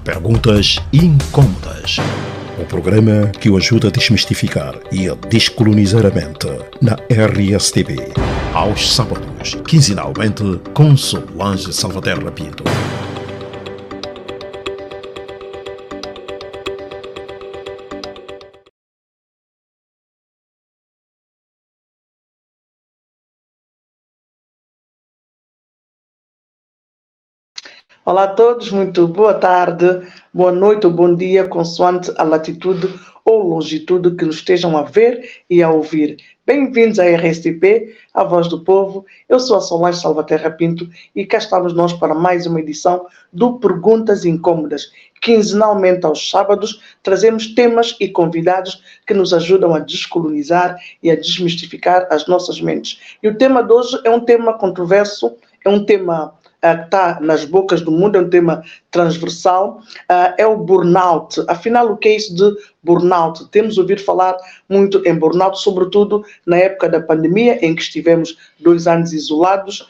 Perguntas incômodas. O programa que o ajuda a desmistificar e a descolonizar a mente na RSTP. Aos sábados, quinzenalmente, com Solange Salvaterra Pinto. Olá a todos, muito boa tarde, boa noite ou bom dia, consoante a latitude ou longitude que nos estejam a ver e a ouvir. Bem-vindos à RSTP, a voz do povo. Eu sou a Solange Salvaterra Pinto e cá estamos nós para mais uma edição do Perguntas Incômodas. Quinzenalmente aos sábados trazemos temas e convidados que nos ajudam a descolonizar e a desmistificar as nossas mentes. E o tema de hoje é um tema controverso, é um tema que está nas bocas do mundo, é um tema transversal, é o burnout. Afinal, o que é isso de burnout? Temos ouvido falar muito em burnout, sobretudo na época da pandemia, em que estivemos 2 anos isolados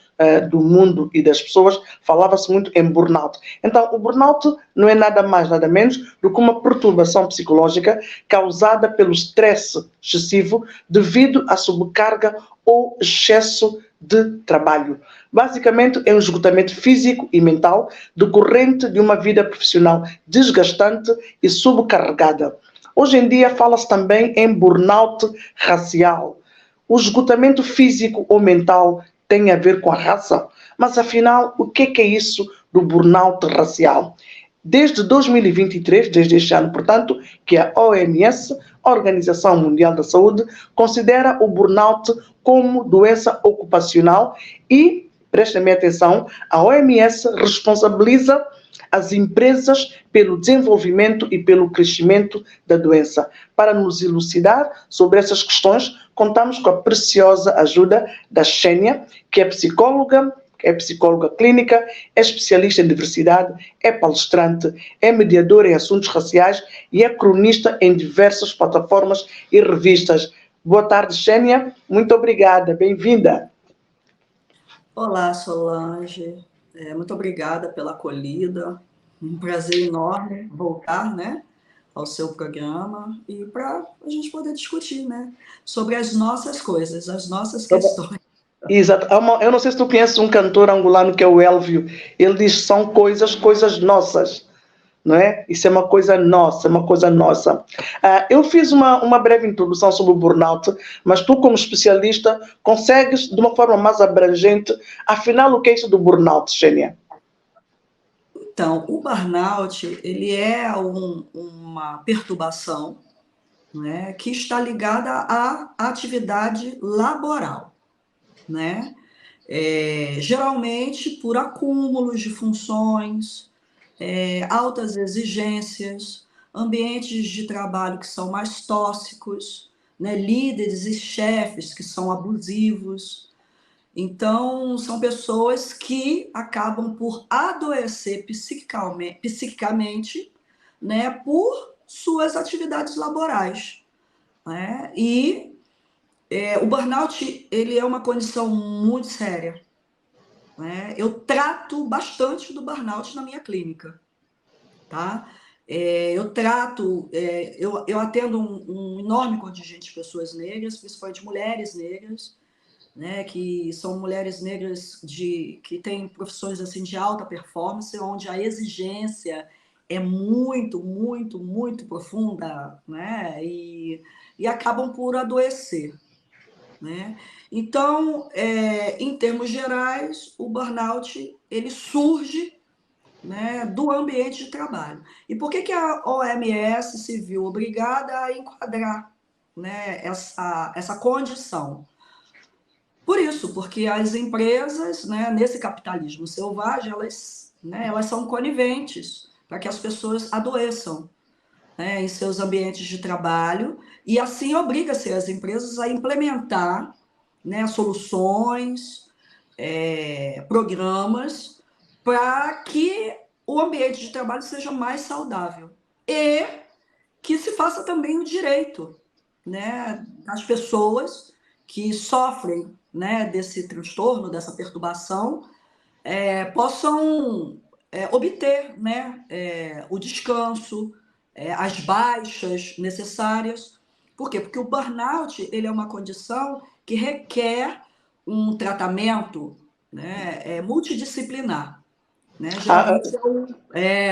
do mundo e das pessoas, falava-se muito em burnout. Então, o burnout não é nada mais, nada menos do que uma perturbação psicológica causada pelo stress excessivo devido à sobrecarga ou excesso de trabalho. Basicamente, é um esgotamento físico e mental decorrente de uma vida profissional desgastante e sobrecarregada. Hoje em dia fala-se também em burnout racial. O esgotamento físico ou mental tem a ver com a raça, mas afinal, o que é isso do burnout racial? Desde 2023, desde este ano, portanto, que a OMS, a Organização Mundial da Saúde, considera o burnout como doença ocupacional e, prestem atenção, a OMS responsabiliza as empresas pelo desenvolvimento e pelo crescimento da doença. Para nos elucidar sobre essas questões, contamos com a preciosa ajuda da Xênia, que é psicóloga clínica, é especialista em diversidade, é palestrante, é mediadora em assuntos raciais e é cronista em diversas plataformas e revistas. Boa tarde, Xênia. Muito obrigada. Bem-vinda. Olá, Solange. Muito obrigada pela acolhida. Um prazer enorme voltar, né, ao seu programa e para a gente poder discutir, né, sobre as nossas coisas, as nossas questões. Exato. Eu não sei se tu conheces um cantor angolano que é o Elvio. Ele diz: são coisas nossas. Não é? Isso é uma coisa nossa, é uma coisa nossa. Eu fiz uma breve introdução sobre o burnout, mas tu, como especialista, consegues, de uma forma mais abrangente, afinal, o que é isso do burnout, Xênia? Então, o burnout, ele é uma perturbação, né, que está ligada à atividade laboral, né? Geralmente por acúmulos de funções, altas exigências, ambientes de trabalho que são mais tóxicos, né? Líderes e chefes que são abusivos. Então, são pessoas que acabam por adoecer psiquicamente, né, por suas atividades laborais, né? E o burnout, ele é uma condição muito séria, né? Eu trato bastante do burnout na minha clínica, tá? Eu atendo um enorme contingente de pessoas negras, principalmente mulheres negras, né, que são mulheres negras que têm profissões assim de alta performance, onde a exigência é muito, muito, muito profunda, né, e acabam por adoecer, né? Então, em termos gerais, o burnout ele surge, né, do ambiente de trabalho. E por que a OMS se viu obrigada a enquadrar, né, essa condição? Por isso, porque as empresas, né, nesse capitalismo selvagem, elas são coniventes para que as pessoas adoeçam, né, em seus ambientes de trabalho, e assim obriga-se as empresas a implementar, né, soluções, programas, para que o ambiente de trabalho seja mais saudável e que se faça também o direito, né, das pessoas que sofrem, né, desse transtorno, dessa perturbação, possam obter, né, o descanso, as baixas necessárias. Por quê? Porque o burnout ele é uma condição que requer um tratamento, né, multidisciplinar. Né? Ah,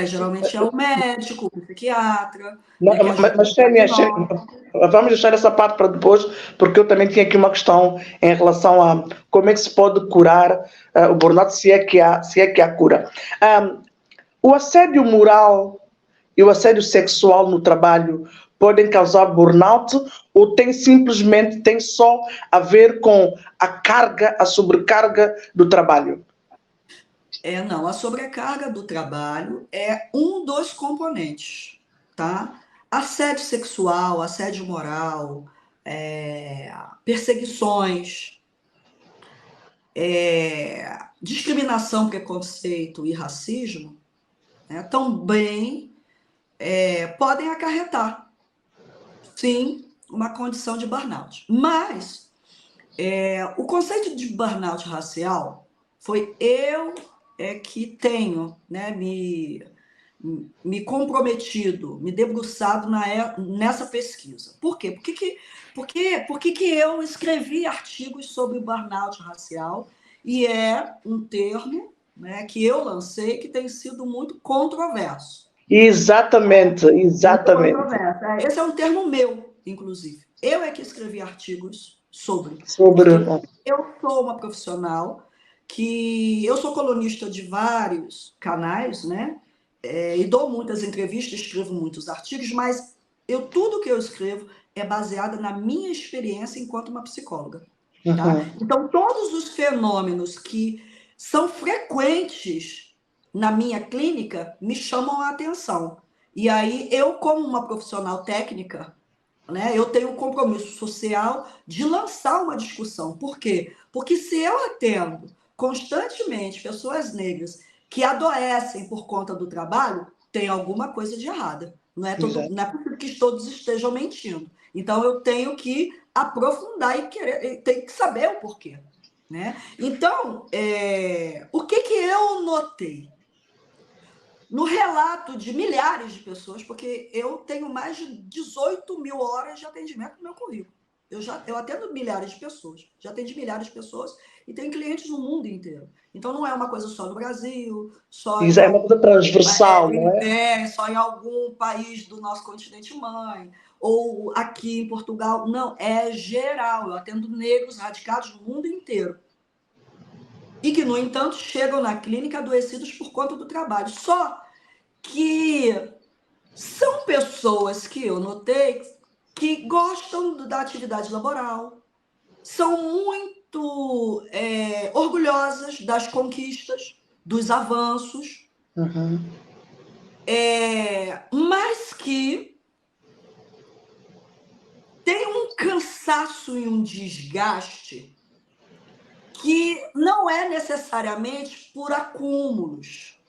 Geralmente é o médico, o psiquiatra, né, que mas ajuda o Xênia, diagnóstico. vamos deixar essa parte para depois, porque eu também tinha aqui uma questão em relação a como é que se pode curar o burnout, se é que há cura. O assédio moral e o assédio sexual no trabalho podem causar burnout ou tem só a ver com a carga, a sobrecarga do trabalho? Não, a sobrecarga do trabalho é um dos componentes, tá? Assédio sexual, assédio moral, perseguições, discriminação, preconceito e racismo, né, também podem acarretar, sim, uma condição de burnout. Mas o conceito de burnout racial foi eu que tenho, né, me comprometido, me debruçado nessa pesquisa. Por quê? Por que eu escrevi artigos sobre o burnout racial e é um termo, né, que eu lancei que tem sido muito controverso. Exatamente, Muito exatamente. controverso. Esse é um termo meu, inclusive. Eu é que escrevi artigos sobre. Sobre. Porque eu sou uma profissional que... Eu sou colunista de vários canais, né? E dou muitas entrevistas, escrevo muitos artigos, mas tudo que eu escrevo é baseado na minha experiência enquanto uma psicóloga. Tá? Então, todos os fenômenos que são frequentes na minha clínica me chamam a atenção. E aí, eu, como uma profissional técnica, né, eu tenho um compromisso social de lançar uma discussão. Por quê? Porque se eu atendo constantemente pessoas negras que adoecem por conta do trabalho, tem alguma coisa de errada. Não é possível que todos estejam mentindo. Então, eu tenho que aprofundar e tenho que saber o porquê. Né? Então, o que eu notei? No relato de milhares de pessoas, porque eu tenho mais de 18 mil horas de atendimento no meu currículo. Eu atendo milhares de pessoas, já atendi milhares de pessoas e tenho clientes no mundo inteiro. Então, não é uma coisa só no Brasil, só Isso é uma coisa transversal, não é? Só em algum país do nosso continente mãe, ou aqui em Portugal. Não, é geral. Eu atendo negros radicados no mundo inteiro. E que, no entanto, chegam na clínica adoecidos por conta do trabalho. Só que são pessoas que eu notei que gostam da atividade laboral, são muito orgulhosas das conquistas, dos avanços, mas que tem um cansaço e um desgaste que não é necessariamente por acúmulos.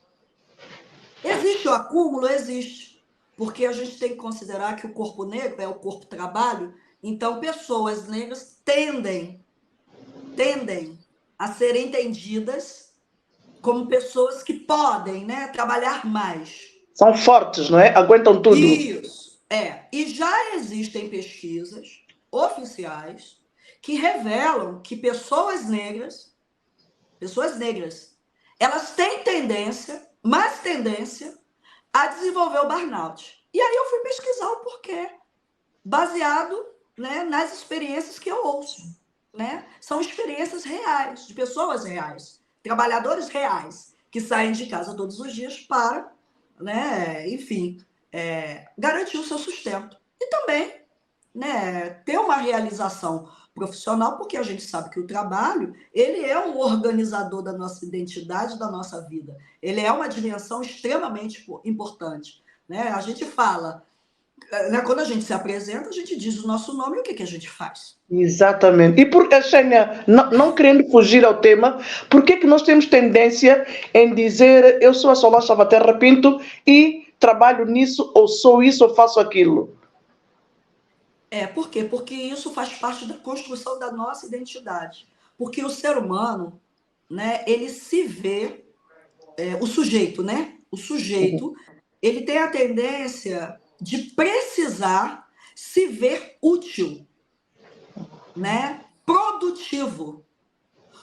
Existe o acúmulo? Existe. Porque a gente tem que considerar que o corpo negro é o corpo trabalho, então pessoas negras tendem a serem entendidas como pessoas que podem, né, trabalhar mais. São fortes, não é? Aguentam tudo. Isso, E já existem pesquisas oficiais que revelam que pessoas negras, elas têm mais tendência a desenvolver o burnout. E aí eu fui pesquisar o porquê, baseado, né, nas experiências que eu ouço. Né? São experiências reais, de pessoas reais, trabalhadores reais, que saem de casa todos os dias para, né, enfim, garantir o seu sustento. E também, né, ter uma realização profissional, porque a gente sabe que o trabalho, ele é um organizador da nossa identidade, da nossa vida. Ele é uma dimensão extremamente importante. Né? A gente fala, né, quando a gente se apresenta, a gente diz o nosso nome e o que a gente faz. Exatamente. E porque, Xênia, não querendo fugir ao tema, por que nós temos tendência em dizer eu sou a Solange Salvaterra Pinto e trabalho nisso, ou sou isso, ou faço aquilo? Por quê? Porque isso faz parte da construção da nossa identidade. Porque o ser humano, né, ele se vê o sujeito, né? O sujeito, ele tem a tendência de precisar se ver útil, né? Produtivo,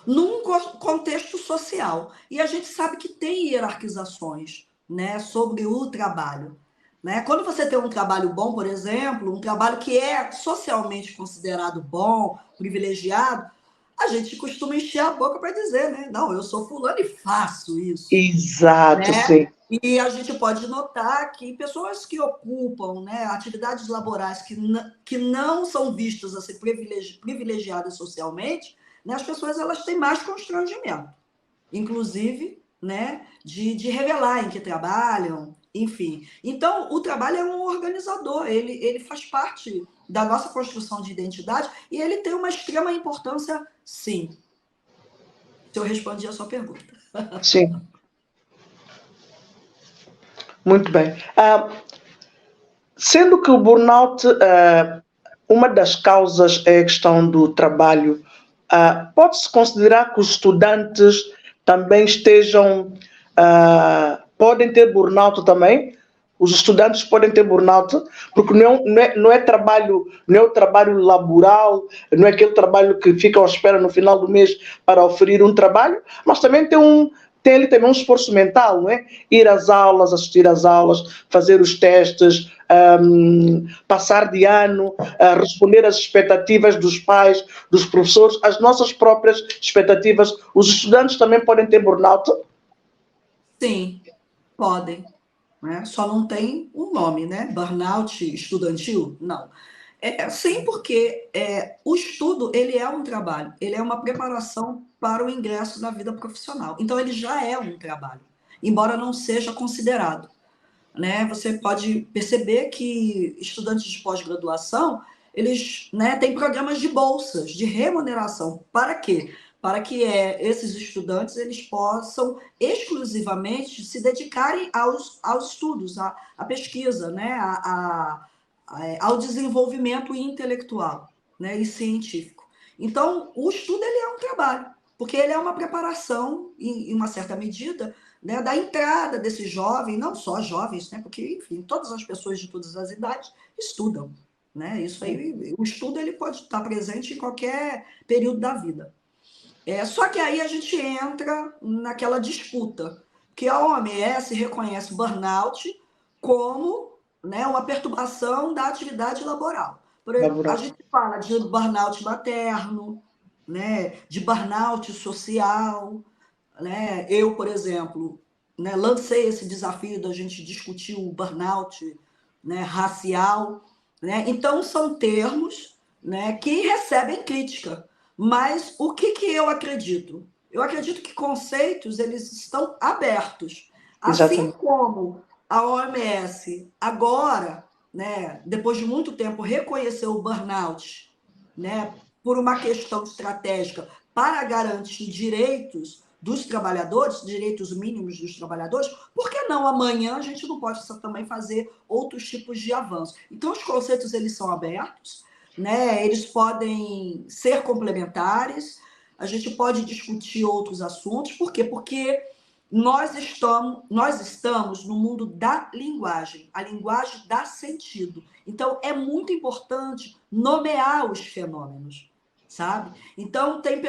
num contexto social. E a gente sabe que tem hierarquizações, né, sobre o trabalho. Né? Quando você tem um trabalho bom, por exemplo, um trabalho que é socialmente considerado bom, privilegiado, a gente costuma encher a boca para dizer, né? Não, eu sou fulano e faço isso. Exato, Né? sim. E a gente pode notar que pessoas que ocupam, né, atividades laborais que não são vistas assim, privilegiadas socialmente, né, as pessoas elas têm mais constrangimento, inclusive, né, de revelar em que trabalham, enfim. Então, o trabalho é um organizador, ele faz parte da nossa construção de identidade e ele tem uma extrema importância, sim. Se eu respondi a sua pergunta. Sim. Muito bem. Sendo que o burnout, uma das causas é a questão do trabalho, pode-se considerar que os estudantes também podem ter burnout também? Os estudantes podem ter burnout, porque não é trabalho, não é o trabalho laboral, não é aquele trabalho que ficam à espera no final do mês para oferir um trabalho, mas também tem ali também um esforço mental, não é? Ir às aulas, assistir às aulas, fazer os testes, passar de ano, responder às expectativas dos pais, dos professores, às nossas próprias expectativas. Os estudantes também podem ter burnout? Sim, podem. Né? Só não tem um nome, né? Burnout estudantil? Não. Sim, porque o estudo ele é um trabalho, ele é uma preparação para o ingresso na vida profissional. Então, ele já é um trabalho, embora não seja considerado. Né? Você pode perceber que estudantes de pós-graduação, eles, né, têm programas de bolsas, de remuneração. Para quê? Para que esses estudantes eles possam exclusivamente se dedicarem aos estudos, à pesquisa, né? Ao desenvolvimento intelectual, né? E científico. Então, o estudo ele é um trabalho, porque ele é uma preparação, em uma certa medida, né, da entrada desse jovem, não só jovens, né, porque, enfim, todas as pessoas de todas as idades estudam. Né? Isso aí, o estudo ele pode estar presente em qualquer período da vida. Só que aí a gente entra naquela disputa, que a OMS reconhece o burnout como, né, uma perturbação da atividade laboral. Por exemplo, a gente fala de burnout materno, né, de burnout social. Né? Eu, por exemplo, né, lancei esse desafio da gente discutir o burnout, né, racial. Né? Então, são termos, né, que recebem crítica. Mas o que eu acredito? Eu acredito que conceitos eles estão abertos. Assim como a OMS agora, né, depois de muito tempo, reconheceu o burnout, né, por uma questão estratégica para garantir direitos dos trabalhadores, direitos mínimos dos trabalhadores, por que não amanhã a gente não pode também fazer outros tipos de avanços? Então, os conceitos eles são abertos, né? Eles podem ser complementares, a gente pode discutir outros assuntos, por quê? Porque nós estamos no mundo da linguagem, a linguagem dá sentido. Então, é muito importante nomear os fenômenos, sabe? Então, tem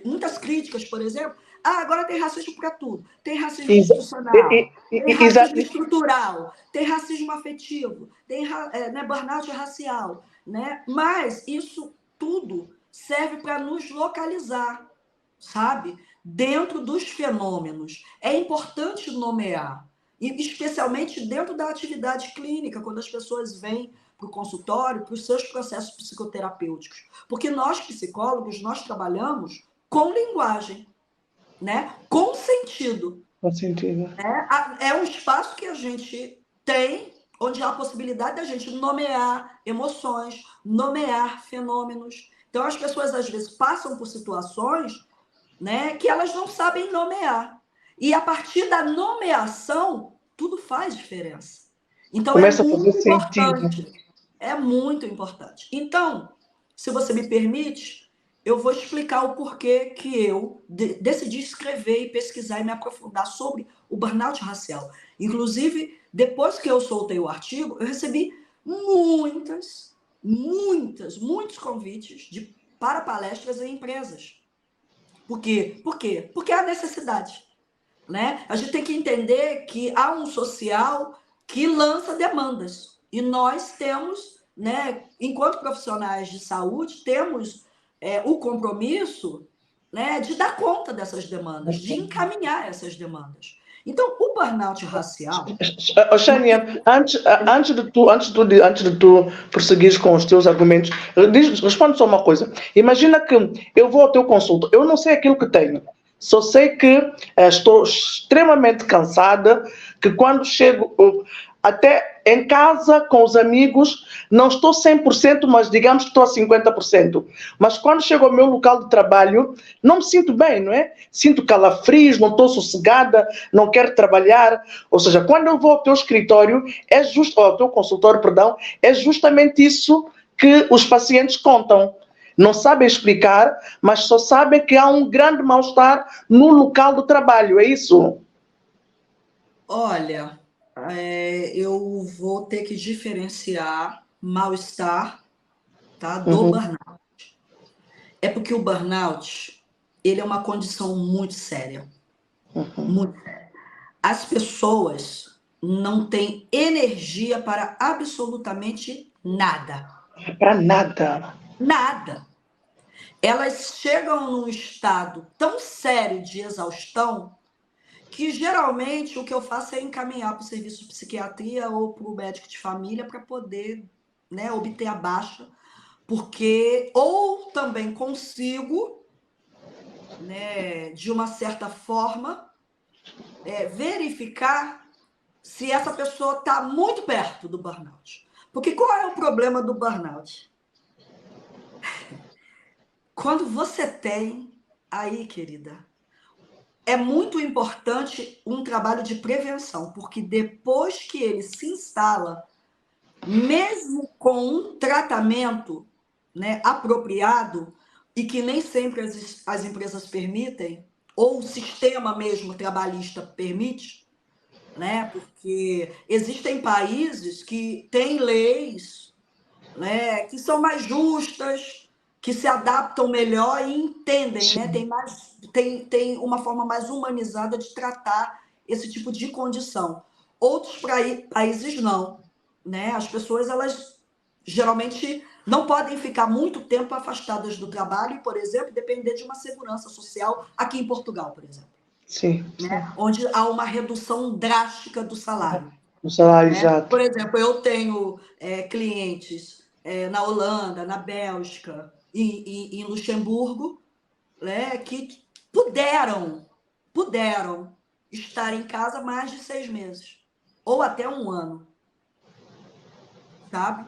muitas críticas, por exemplo, agora tem racismo para tudo. Tem racismo institucional, tem racismo estrutural, tem racismo afetivo, tem né, burnout racial. Né? Mas isso tudo serve para nos localizar, sabe? Dentro dos fenômenos. É importante nomear, e especialmente dentro da atividade clínica, quando as pessoas vêm para o consultório, para os seus processos psicoterapêuticos. Porque nós, psicólogos, nós trabalhamos com linguagem, né? Com sentido. Com sentido. É um espaço que a gente tem, onde há a possibilidade da gente nomear emoções, nomear fenômenos. Então, as pessoas, às vezes, passam por situações, né, que elas não sabem nomear. E, a partir da nomeação, tudo faz diferença. Então, começa a fazer sentido. É muito importante. Então, se você me permite, eu vou explicar o porquê que eu decidi escrever e pesquisar e me aprofundar sobre o burnout racial. Inclusive, depois que eu soltei o artigo, eu recebi muitos convites para palestras em empresas. Por quê? Por quê? Porque há necessidade. Né? A gente tem que entender que há um social que lança demandas. E nós temos, né, enquanto profissionais de saúde, temos o compromisso, né, de dar conta dessas demandas, de encaminhar essas demandas. Então, o burnout racial... Xânia, antes de tu prosseguires com os teus argumentos, responde só uma coisa. Imagina que eu vou ao teu consulta, eu não sei aquilo que tenho, só sei que estou extremamente cansada, que quando chego até em casa com os amigos, não estou 100%, mas digamos que estou a 50%. Mas quando chego ao meu local de trabalho, não me sinto bem, não é? Sinto calafrios, não estou sossegada, não quero trabalhar. Ou seja, quando eu vou ao teu escritório, ao teu consultório, perdão, é justamente isso que os pacientes contam. Não sabem explicar, mas só sabem que há um grande mal-estar no local do trabalho, é isso? Olha, eu vou ter que diferenciar mal-estar, tá, do burnout. É porque o burnout, ele é uma condição muito séria. Muito séria. As pessoas não têm energia para absolutamente nada. Para nada. Nada. Elas chegam num estado tão sério de exaustão que geralmente o que eu faço é encaminhar para o serviço de psiquiatria ou para o médico de família para poder, né, obter a baixa, porque ou também consigo, né, de uma certa forma, verificar se essa pessoa está muito perto do burnout. Porque qual é o problema do burnout? Quando você tem, aí, querida, é muito importante um trabalho de prevenção, porque depois que ele se instala, mesmo com um tratamento, né, apropriado, e que nem sempre as empresas permitem, ou o sistema mesmo trabalhista permite, né, porque existem países que têm leis, né, que são mais justas, que se adaptam melhor e entendem, né? Tem uma forma mais humanizada de tratar esse tipo de condição. Outros países não, né? As pessoas, elas geralmente não podem ficar muito tempo afastadas do trabalho e, por exemplo, depender de uma segurança social, aqui em Portugal, por exemplo. Sim. Né? Onde há uma redução drástica do salário. O salário, né? exato. Por exemplo, eu tenho clientes na Holanda, na Bélgica, em Luxemburgo, né, que puderam estar em casa mais de 6 meses, ou até 1 ano, sabe?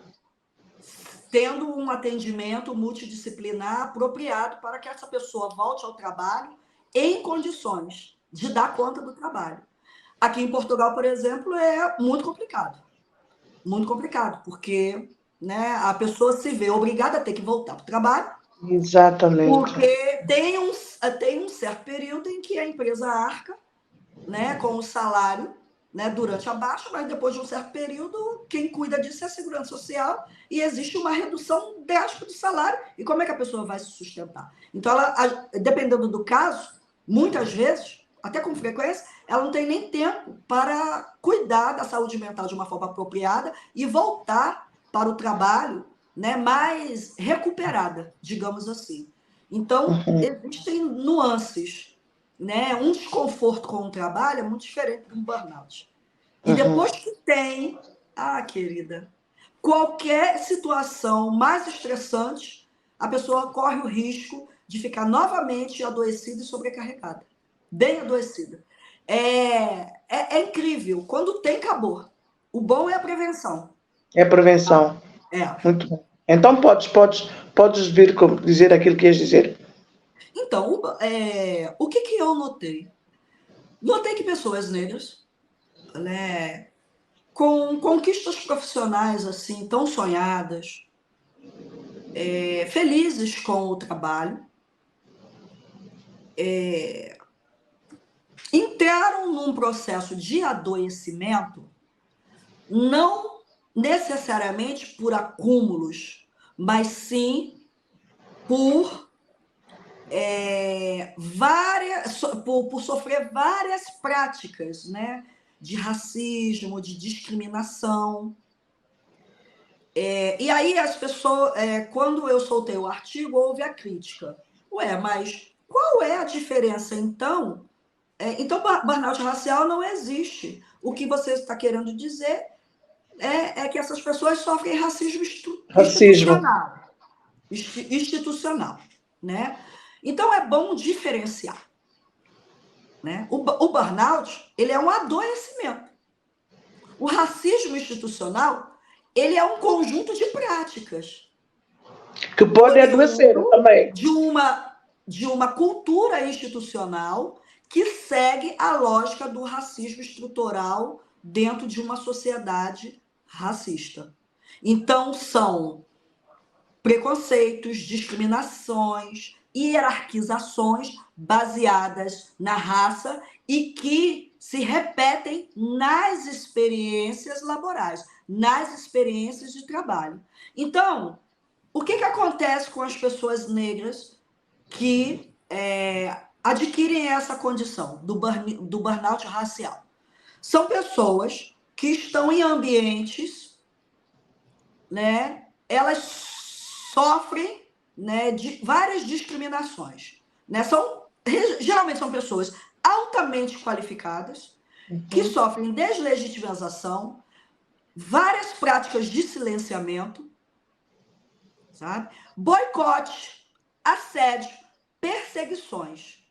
Tendo um atendimento multidisciplinar apropriado para que essa pessoa volte ao trabalho em condições de dar conta do trabalho. Aqui em Portugal, por exemplo, é muito complicado, porque, né, a pessoa se vê obrigada a ter que voltar para o trabalho. Exatamente. Porque tem um certo período em que a empresa arca, né, com o salário, né, durante a baixa, mas depois de um certo período, quem cuida disso é a Segurança Social e existe uma redução drástica do salário. E como é que a pessoa vai se sustentar? Então, dependendo do caso, muitas vezes, até com frequência, ela não tem nem tempo para cuidar da saúde mental de uma forma apropriada e voltar para o trabalho, né, mais recuperada, digamos assim. Então, existem nuances, né? Um desconforto com o trabalho é muito diferente de um burnout. E depois que tem, querida, qualquer situação mais estressante, a pessoa corre o risco de ficar novamente adoecida e sobrecarregada. Bem adoecida. É incrível. Quando tem, acabou. O bom é a prevenção. É a prevenção. Muito bom. Então, podes vir dizer aquilo que ias dizer. Então, o que eu notei? Notei que pessoas negras, né, com conquistas profissionais assim tão sonhadas, felizes com o trabalho, entraram num processo de adoecimento, não necessariamente por acúmulos, mas sim por por sofrer várias práticas, né, de racismo, de discriminação. E aí as pessoas, quando eu soltei o artigo, houve a crítica. Ué, mas qual é a diferença então? Então, burnout racial não existe. O que você está querendo dizer é que essas pessoas sofrem racismo institucional. Institucional, né? Então, é bom diferenciar. Né? O burnout, ele é um adoecimento. O racismo institucional, ele é um conjunto de práticas. Que pode adoecer também. De uma cultura institucional que segue a lógica do racismo estrutural dentro de uma sociedade racista. Então, são preconceitos, discriminações, hierarquizações baseadas na raça e que se repetem nas experiências laborais, nas experiências de trabalho. Então, o que acontece com as pessoas negras que adquirem essa condição do burnout racial? São pessoas que estão em ambientes, né, elas sofrem, né, de várias discriminações. Né? Geralmente são pessoas altamente qualificadas, que sofrem deslegitimização, várias práticas de silenciamento, sabe? Boicote, assédio, perseguições.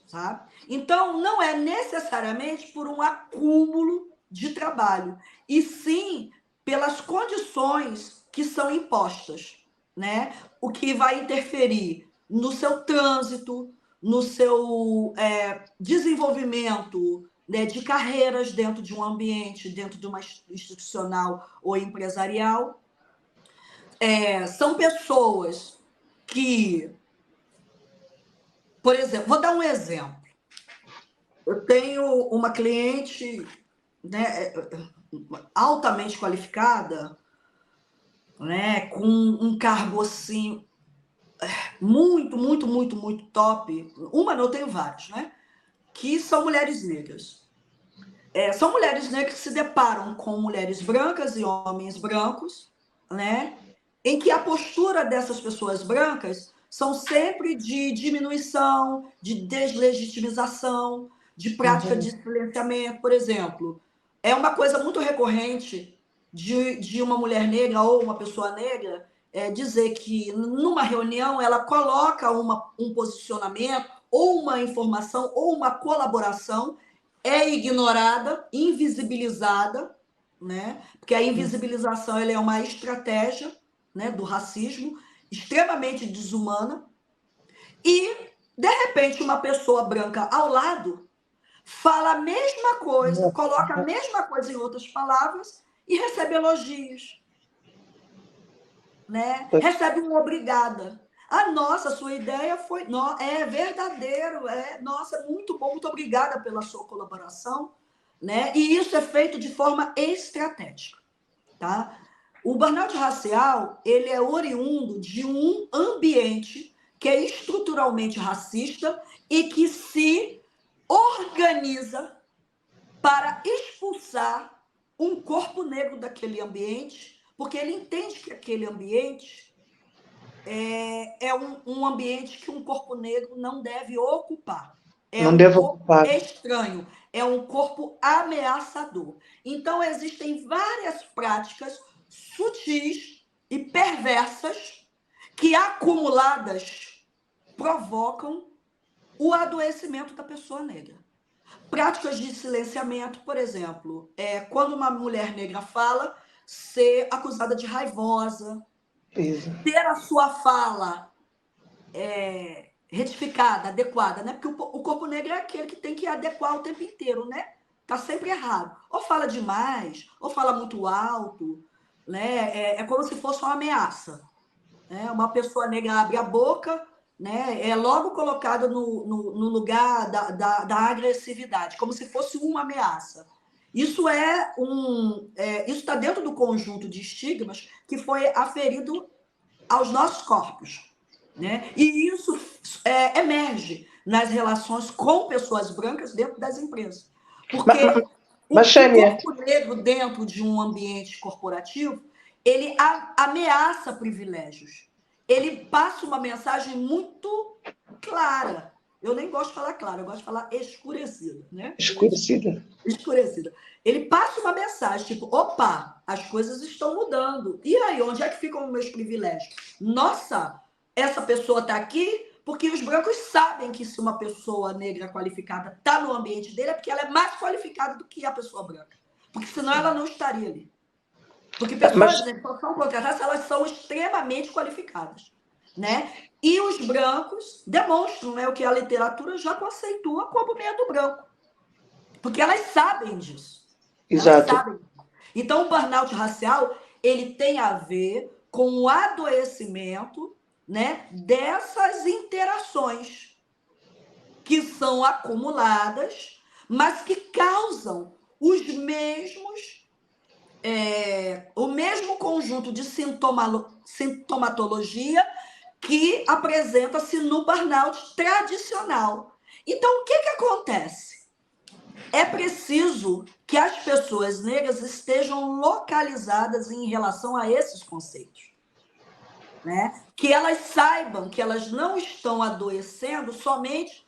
Sabe? Então, não é necessariamente por um acúmulo de trabalho, e sim pelas condições que são impostas, né? O que vai interferir no seu trânsito, no seu desenvolvimento, né, de carreiras dentro de um ambiente, dentro de uma institucional ou empresarial. São pessoas que, por exemplo, vou dar um exemplo. Eu tenho uma cliente, né, altamente qualificada, né, com um cargo assim muito, muito, muito, muito top. Uma não, eu tenho vários, né? Que são mulheres negras. São mulheres negras que se deparam com mulheres brancas e homens brancos, né? Em que a postura dessas pessoas brancas são sempre de diminuição, de deslegitimização, de prática de silenciamento, por exemplo. É uma coisa muito recorrente de uma mulher negra ou uma pessoa negra dizer que numa reunião ela coloca um posicionamento ou uma informação ou uma colaboração, é ignorada, invisibilizada, né? Porque a invisibilização ela é uma estratégia, né, do racismo, extremamente desumana, e, de repente, uma pessoa branca ao lado fala a mesma coisa, coloca a mesma coisa em outras palavras e recebe elogios, né? Recebe um obrigada. Nossa, sua ideia foi... É verdadeiro, nossa, muito bom, muito obrigada pela sua colaboração, né? E isso é feito de forma estratégica, tá? O burnout racial, ele é oriundo de um ambiente que é estruturalmente racista e que se organiza para expulsar um corpo negro daquele ambiente, porque ele entende que aquele ambiente é um ambiente que um corpo negro não deve ocupar. Não deve ocupar. Estranho, é um corpo ameaçador. Então, existem várias práticas sutis e perversas que, acumuladas, provocam o adoecimento da pessoa negra. Práticas de silenciamento, por exemplo, quando uma mulher negra fala, ser acusada de raivosa, ter a sua fala retificada, adequada, né? Porque o corpo negro é aquele que tem que adequar o tempo inteiro, né? Tá sempre errado. Ou fala demais, ou fala muito alto, né? É como se fosse uma ameaça. Né? Uma pessoa negra abre a boca, né, é logo colocado no lugar da agressividade, como se fosse uma ameaça. Isso isso está dentro do conjunto de estigmas que foi aferido aos nossos corpos, né? E isso emerge nas relações com pessoas brancas dentro das empresas. Porque o corpo negro dentro de um ambiente corporativo, ele ameaça privilégios. Ele passa uma mensagem muito clara. Eu nem gosto de falar clara, eu gosto de falar escurecida, né? Escurecida. Escurecida. Ele passa uma mensagem, tipo, opa, as coisas estão mudando. E aí, onde é que ficam os meus privilégios? Nossa, essa pessoa está aqui porque os brancos sabem que se uma pessoa negra qualificada está no ambiente dele é porque ela é mais qualificada do que a pessoa branca. Porque senão ela não estaria ali. Porque pessoas que são contratadas, elas são extremamente qualificadas, né? E os brancos demonstram, né, o que a literatura já conceitua como medo branco. Porque elas sabem disso. Exato. Elas sabem. Então, o burnout racial, ele tem a ver com o adoecimento, né, dessas interações que são acumuladas, mas que causam o mesmo conjunto de sintomatologia que apresenta-se no burnout tradicional. Então, o que acontece? É preciso que as pessoas negras estejam localizadas em relação a esses conceitos, né? Que elas saibam que elas não estão adoecendo somente,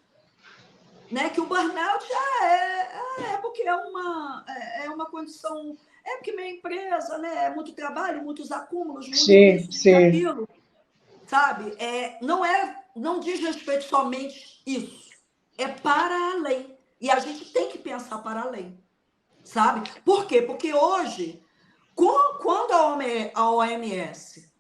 né? Que o burnout é porque é uma condição, é porque minha empresa, né? É muito trabalho, muitos acúmulos, muito isso, muito aquilo, sabe? Não diz respeito somente isso, é para além. E a gente tem que pensar para além, sabe? Por quê? Porque hoje, quando a OMS,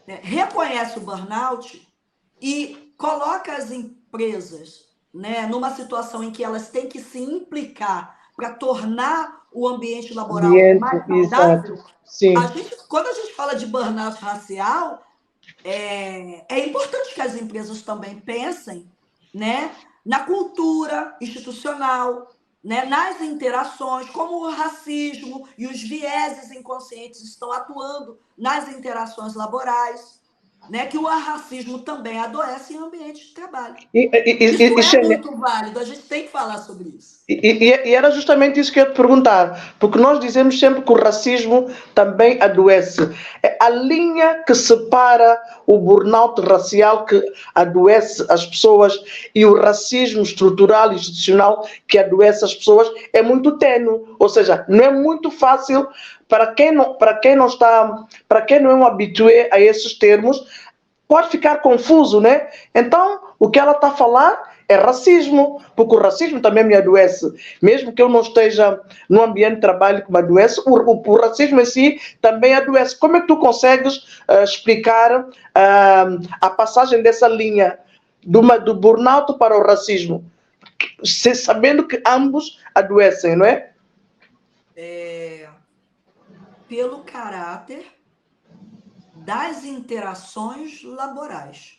né, reconhece o burnout e coloca as empresas, né, numa situação em que elas têm que se implicar para tornar o ambiente laboral mais saudável, quando a gente fala de burnout racial, é importante que as empresas também pensem, né, na cultura institucional, né, nas interações, como o racismo e os vieses inconscientes estão atuando nas interações laborais, né, que o racismo também adoece em ambiente de trabalho. Isso é muito válido, a gente tem que falar sobre isso. E era justamente isso que eu ia te perguntar, porque nós dizemos sempre que o racismo também adoece. É a linha que separa o burnout racial que adoece as pessoas e o racismo estrutural e institucional que adoece as pessoas é muito tênue, ou seja, não é muito fácil para quem não é um habitué a esses termos, pode ficar confuso, né? Então, o que ela está a falar é racismo, porque o racismo também me adoece. Mesmo que eu não esteja no ambiente de trabalho que me adoece, o racismo em si também adoece. Como é que tu consegues explicar a passagem dessa linha do burnout para o racismo? Sabendo que ambos adoecem, não é? Pelo caráter das interações laborais.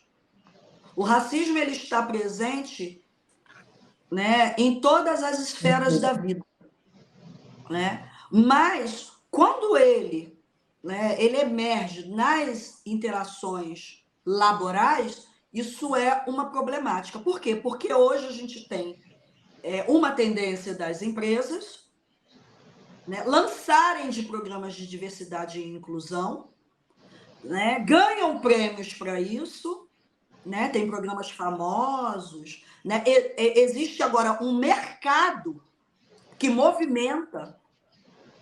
O racismo ele está presente, né, em todas as esferas da vida, né? Mas quando ele emerge nas interações laborais, isso é uma problemática. Por quê? Porque hoje a gente tem uma tendência das empresas, né, lançarem de programas de diversidade e inclusão, né, ganham prêmios para isso, né, tem programas famosos, né, existe agora um mercado que movimenta,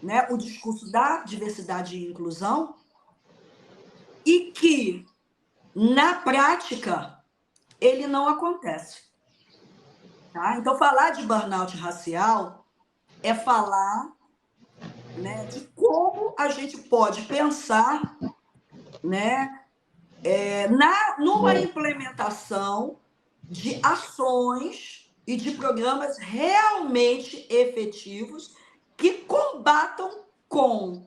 né, o discurso da diversidade e inclusão e que, na prática, ele não acontece. Tá? Então, falar de burnout racial é falar, né, de como a gente pode pensar, né, numa implementação de ações e de programas realmente efetivos que combatam com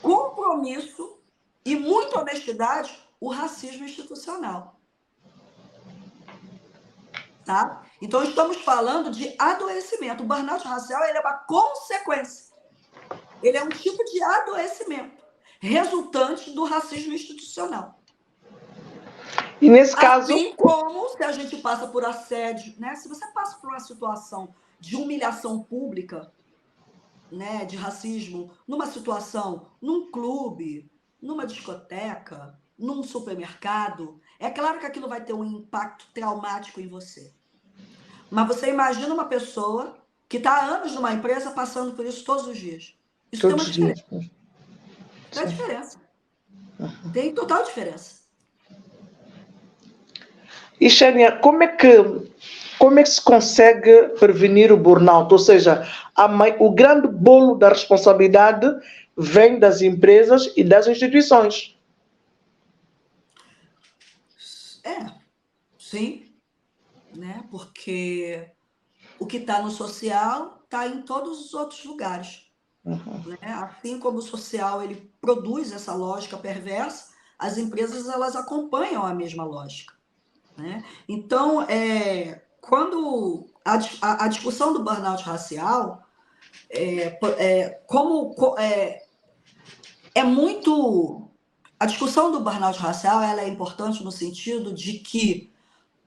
compromisso e muita honestidade o racismo institucional. Tá? Então, estamos falando de adoecimento. O burnout racial ele é uma consequência. Ele é um tipo de adoecimento resultante do racismo institucional. E nesse caso... Assim como se a gente passa por assédio, né? Se você passa por uma situação de humilhação pública, né, de racismo, numa situação, num clube, numa discoteca, num supermercado, é claro que aquilo vai ter um impacto traumático em você. Mas você imagina uma pessoa que está há anos numa empresa passando por isso todos os dias. Isso tem uma diferença. Tem diferença. Tem total diferença. E, Xenia, como é que se consegue prevenir o burnout? Ou seja, o grande bolo da responsabilidade vem das empresas e das instituições. Sim. Né? Porque o que está no social está em todos os outros lugares. Né? Assim como o social ele produz essa lógica perversa, as empresas elas acompanham a mesma lógica. Né? Então, quando a discussão do burnout racial muito... A discussão do burnout racial ela é importante no sentido de que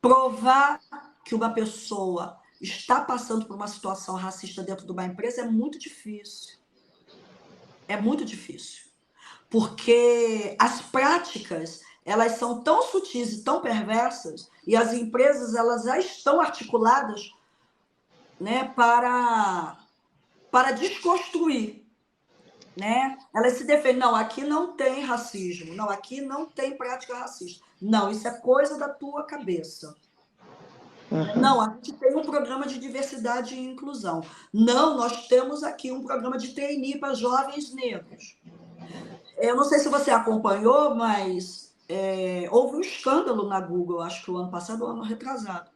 provar que uma pessoa está passando por uma situação racista dentro de uma empresa é muito difícil. É muito difícil. Porque as práticas, elas são tão sutis e tão perversas, e as empresas elas já estão articuladas, né, para desconstruir. Né? Elas se defendem, não, aqui não tem racismo, não, aqui não tem prática racista. Não, isso é coisa da tua cabeça. Não, a gente tem um programa de diversidade e inclusão. Não, nós temos aqui um programa de trainee para jovens negros. Eu não sei se você acompanhou, mas houve um escândalo na Google, acho que o ano passado ou ano retrasado.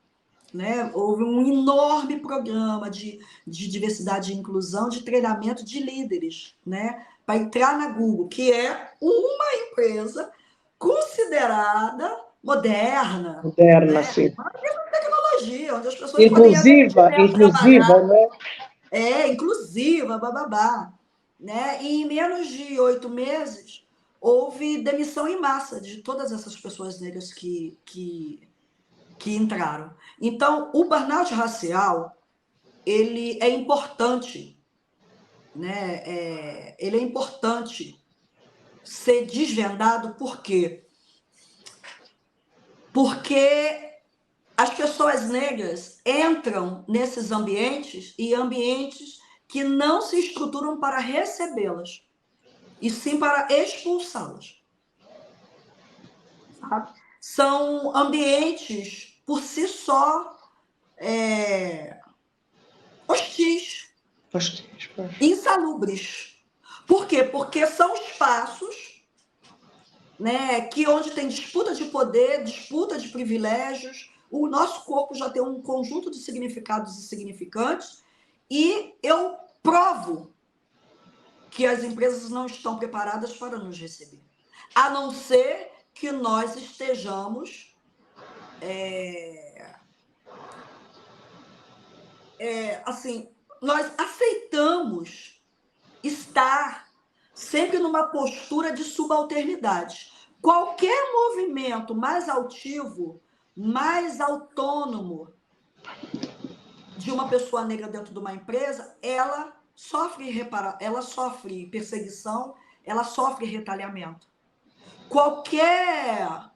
Né? Houve um enorme programa de diversidade e inclusão, de treinamento de líderes, né? Para entrar na Google, que é uma empresa considerada moderna. Moderna, né? sim. Uma tecnologia, onde as pessoas inclusiva, né? Inclusiva, bababá. Né? E em menos de 8 meses, houve demissão em massa de todas essas pessoas negras que entraram. Então, o burnout racial, ele é importante, né? Ele é importante ser desvendado, por quê? Porque as pessoas negras entram nesses ambientes e ambientes que não se estruturam para recebê-las, e sim para expulsá-las. São ambientes, por si só, hostis, insalubres. Por quê? Porque são espaços, né, que onde tem disputa de poder, disputa de privilégios, o nosso corpo já tem um conjunto de significados e significantes, e eu provo que as empresas não estão preparadas para nos receber, a não ser que nós estejamos assim, nós aceitamos estar sempre numa postura de subalternidade. Qualquer movimento mais altivo, mais autônomo de uma pessoa negra dentro de uma empresa, ela sofre perseguição, ela sofre retaliamento. Qualquer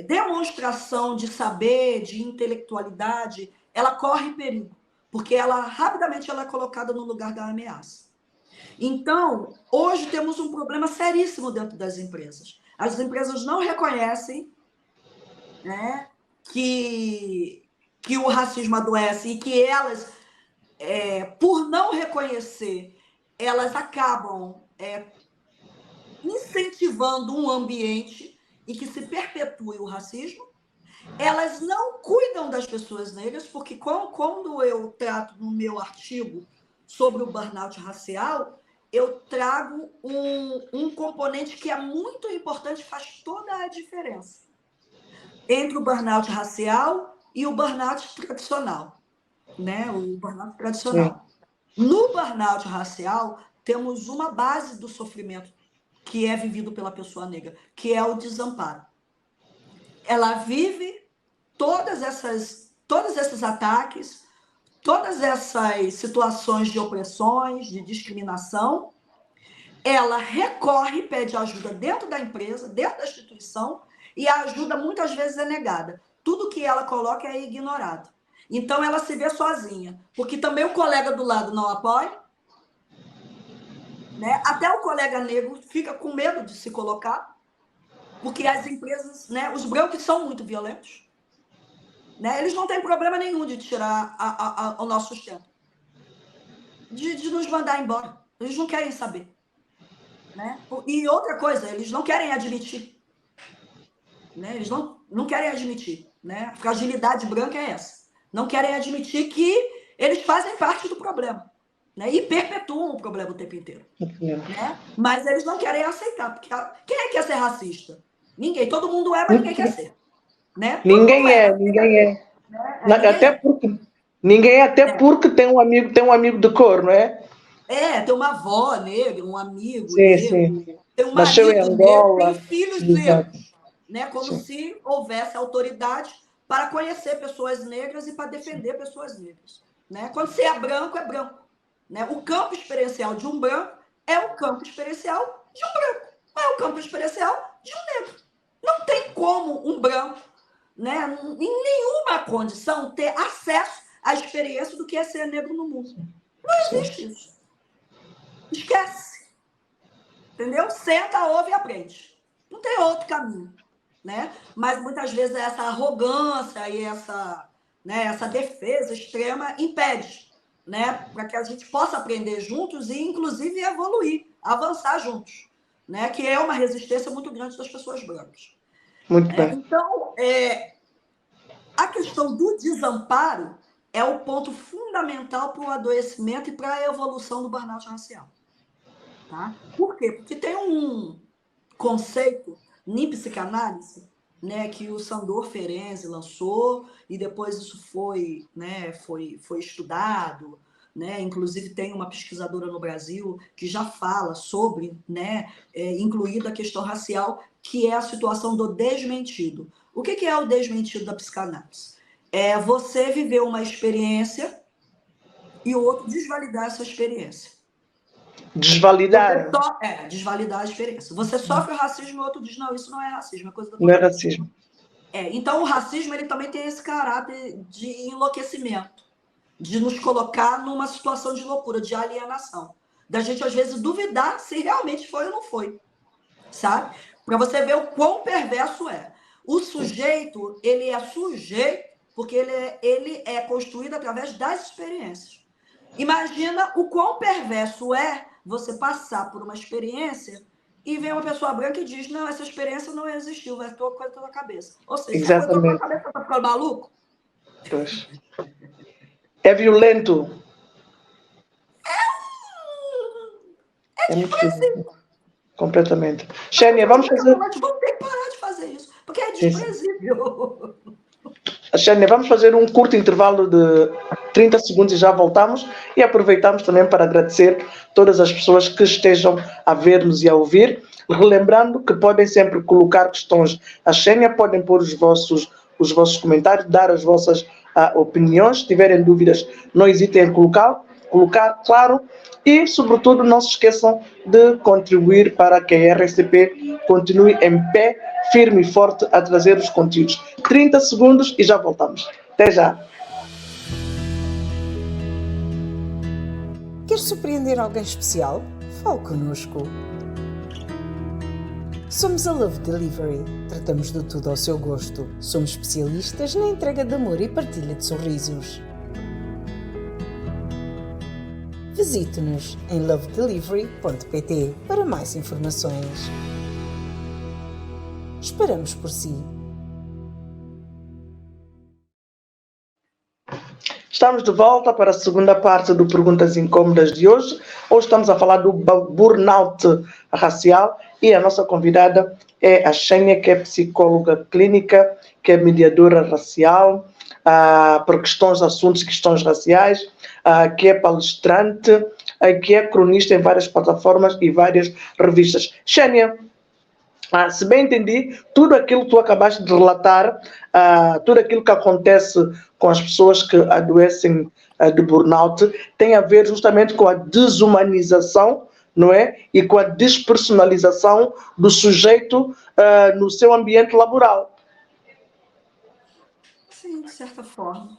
demonstração de saber, de intelectualidade, ela corre perigo, porque rapidamente ela é colocada no lugar da ameaça. Então, hoje temos um problema seríssimo dentro das empresas. As empresas não reconhecem, né, que o racismo adoece e que elas, por não reconhecer, elas acabam incentivando um ambiente em que se perpetue o racismo. Elas não cuidam das pessoas negras, porque quando eu trato no meu artigo sobre o burnout racial, eu trago um componente que é muito importante, faz toda a diferença entre o burnout racial e o burnout tradicional, né? O burnout tradicional. No burnout racial, temos uma base do sofrimento que é vivido pela pessoa negra, que é o desamparo. Ela vive todos esses ataques, todas essas situações de opressões, de discriminação. Ela recorre, pede ajuda dentro da empresa, dentro da instituição, e a ajuda muitas vezes é negada. Tudo que ela coloca é ignorado. Então ela se vê sozinha, porque também o colega do lado não apoia, né? Até o colega negro fica com medo de se colocar, porque as empresas, né, os brancos são muito violentos, né? Eles não têm problema nenhum de tirar o nosso sustento, de nos mandar embora. Eles não querem saber, né? E outra coisa, eles não querem admitir, né? Eles não querem admitir, né? A fragilidade branca é essa. Não querem admitir que eles fazem parte do problema, né? E perpetuam o problema o tempo inteiro, né? Mas eles não querem aceitar, porque quem é que quer ser racista? Ninguém. Todo mundo é, mas ninguém quer ser, né? Ninguém é. Né? Porque tem um amigo de cor, não é? Tem uma avó negra, um amigo negro, tem um marido negro, tem filhos negros, né? Como se houvesse autoridade para conhecer pessoas negras e para defender pessoas negras, né? Quando você é branco, né? O campo experiencial de um branco é o campo experiencial de um branco, não é o campo experiencial de um negro. Não tem como um branco, né, em nenhuma condição, ter acesso à experiência do que é ser negro no mundo. Não existe isso. Esquece. Entendeu? Senta, ouve e aprende. Não tem outro caminho, né? Mas muitas vezes essa arrogância e essa defesa extrema impede, né, para que a gente possa aprender juntos e, inclusive, evoluir, avançar juntos, né? Que é uma resistência muito grande das pessoas brancas. Muito bem. Então, a questão do desamparo é o ponto fundamental para o adoecimento e para a evolução do burnout racial. Tá? Por quê? Porque tem um conceito em psicanálise, né, que o Sandor Ferenczi lançou e depois isso foi estudado, né? Inclusive tem uma pesquisadora no Brasil que já fala sobre, né, incluída a questão racial, que é a situação do desmentido. O que é o desmentido da psicanálise? É você viver uma experiência e o outro desvalidar essa experiência. Desvalidar? Desvalidar a experiência. Você sofre o racismo e o outro diz, não, isso não é racismo, é coisa da não é racismo. Então o racismo ele também tem esse caráter de enlouquecimento, de nos colocar numa situação de loucura, de alienação, da gente às vezes duvidar se realmente foi ou não foi, sabe? Para você ver o quão perverso é. O sujeito, ele é sujeito porque ele é construído através das experiências. Imagina o quão perverso é você passar por uma experiência e vem uma pessoa branca e diz, não, essa experiência não existiu, vai ter coisa na tua cabeça. Ou seja, exatamente. Coisa na tua cabeça, tá ficando maluco? Pois. É violento. É desprezível. Completamente. Xênia, vamos fazer... Vamos ter que parar de fazer isso, porque é desprezível. Xênia, vamos fazer um curto intervalo de 30 segundos e já voltamos. E aproveitamos também para agradecer todas as pessoas que estejam a ver-nos e a ouvir. Relembrando que podem sempre colocar questões à Xênia, podem pôr os vossos comentários, dar as vossas opiniões. Se tiverem dúvidas, não hesitem em colocar, claro. E, sobretudo, não se esqueçam de contribuir para que a RSTP continue em pé, firme e forte, a trazer os conteúdos. 30 segundos e já voltamos. Até já. Quer surpreender alguém especial? Fale connosco. Somos a Love Delivery. Tratamos de tudo ao seu gosto. Somos especialistas na entrega de amor e partilha de sorrisos. Visite-nos em lovedelivery.pt para mais informações. Esperamos por si. Estamos de volta para a segunda parte do Perguntas Incômodas de hoje. Hoje estamos a falar do burnout racial e a nossa convidada é a Xênia, que é psicóloga clínica, que é mediadora racial, por questões, assuntos e questões raciais, que é palestrante, que é cronista em várias plataformas e várias revistas. Xênia, se bem entendi, tudo aquilo que tu acabaste de relatar, tudo aquilo que acontece com as pessoas que adoecem de burnout, tem a ver justamente com a desumanização, não é? E com a despersonalização do sujeito no seu ambiente laboral. Sim, de certa forma.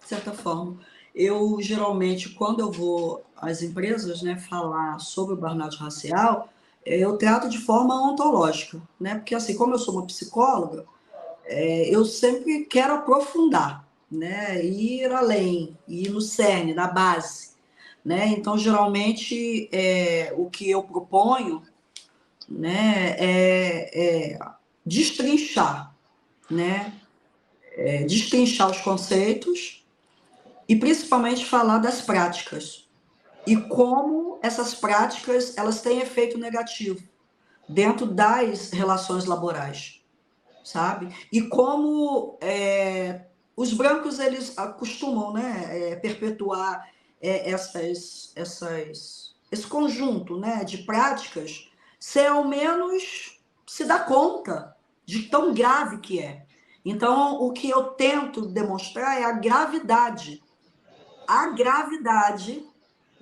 De certa forma. Eu, geralmente, quando eu vou às empresas, né, falar sobre o burnout racial, eu trato de forma ontológica, né? Porque, assim, como eu sou uma psicóloga, eu sempre quero aprofundar, né? Ir além, ir no cerne, na base, né? Então, geralmente, o que eu proponho, né, é destrinchar, né? Destrinchar os conceitos e, principalmente, falar das práticas e como essas práticas elas têm efeito negativo dentro das relações laborais, sabe? E como os brancos eles acostumam, né, perpetuar esse conjunto, né, de práticas sem ao menos se dar conta de tão grave que é. Então, o que eu tento demonstrar é a gravidade,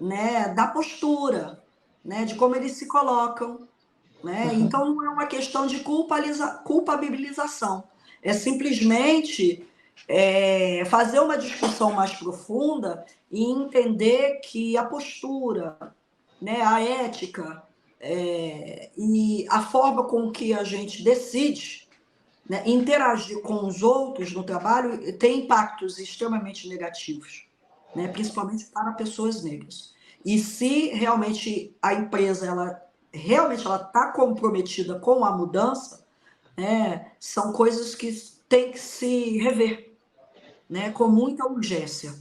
né, da postura, né, de como eles se colocam, né? Então, não é uma questão de culpabilização, é simplesmente fazer uma discussão mais profunda e entender que a postura, né, a ética e a forma com que a gente decide, né, interagir com os outros no trabalho tem impactos extremamente negativos, né, principalmente para pessoas negras. E se realmente a empresa ela está comprometida com a mudança, né, são coisas que têm que se rever, né, com muita urgência.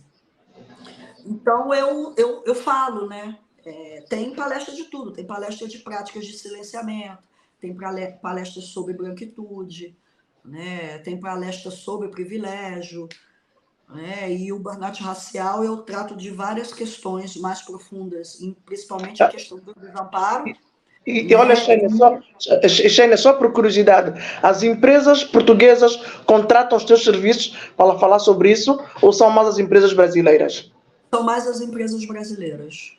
Então, eu falo, né, tem palestra de tudo, tem palestra de práticas de silenciamento, tem palestras sobre branquitude, né, tem palestra sobre privilégio, né, e o burnout racial eu trato de várias questões mais profundas, principalmente a questão do desamparo. E olha, Xênia, só por curiosidade, as empresas portuguesas contratam os teus serviços para falar sobre isso ou são mais as empresas brasileiras? São mais as empresas brasileiras.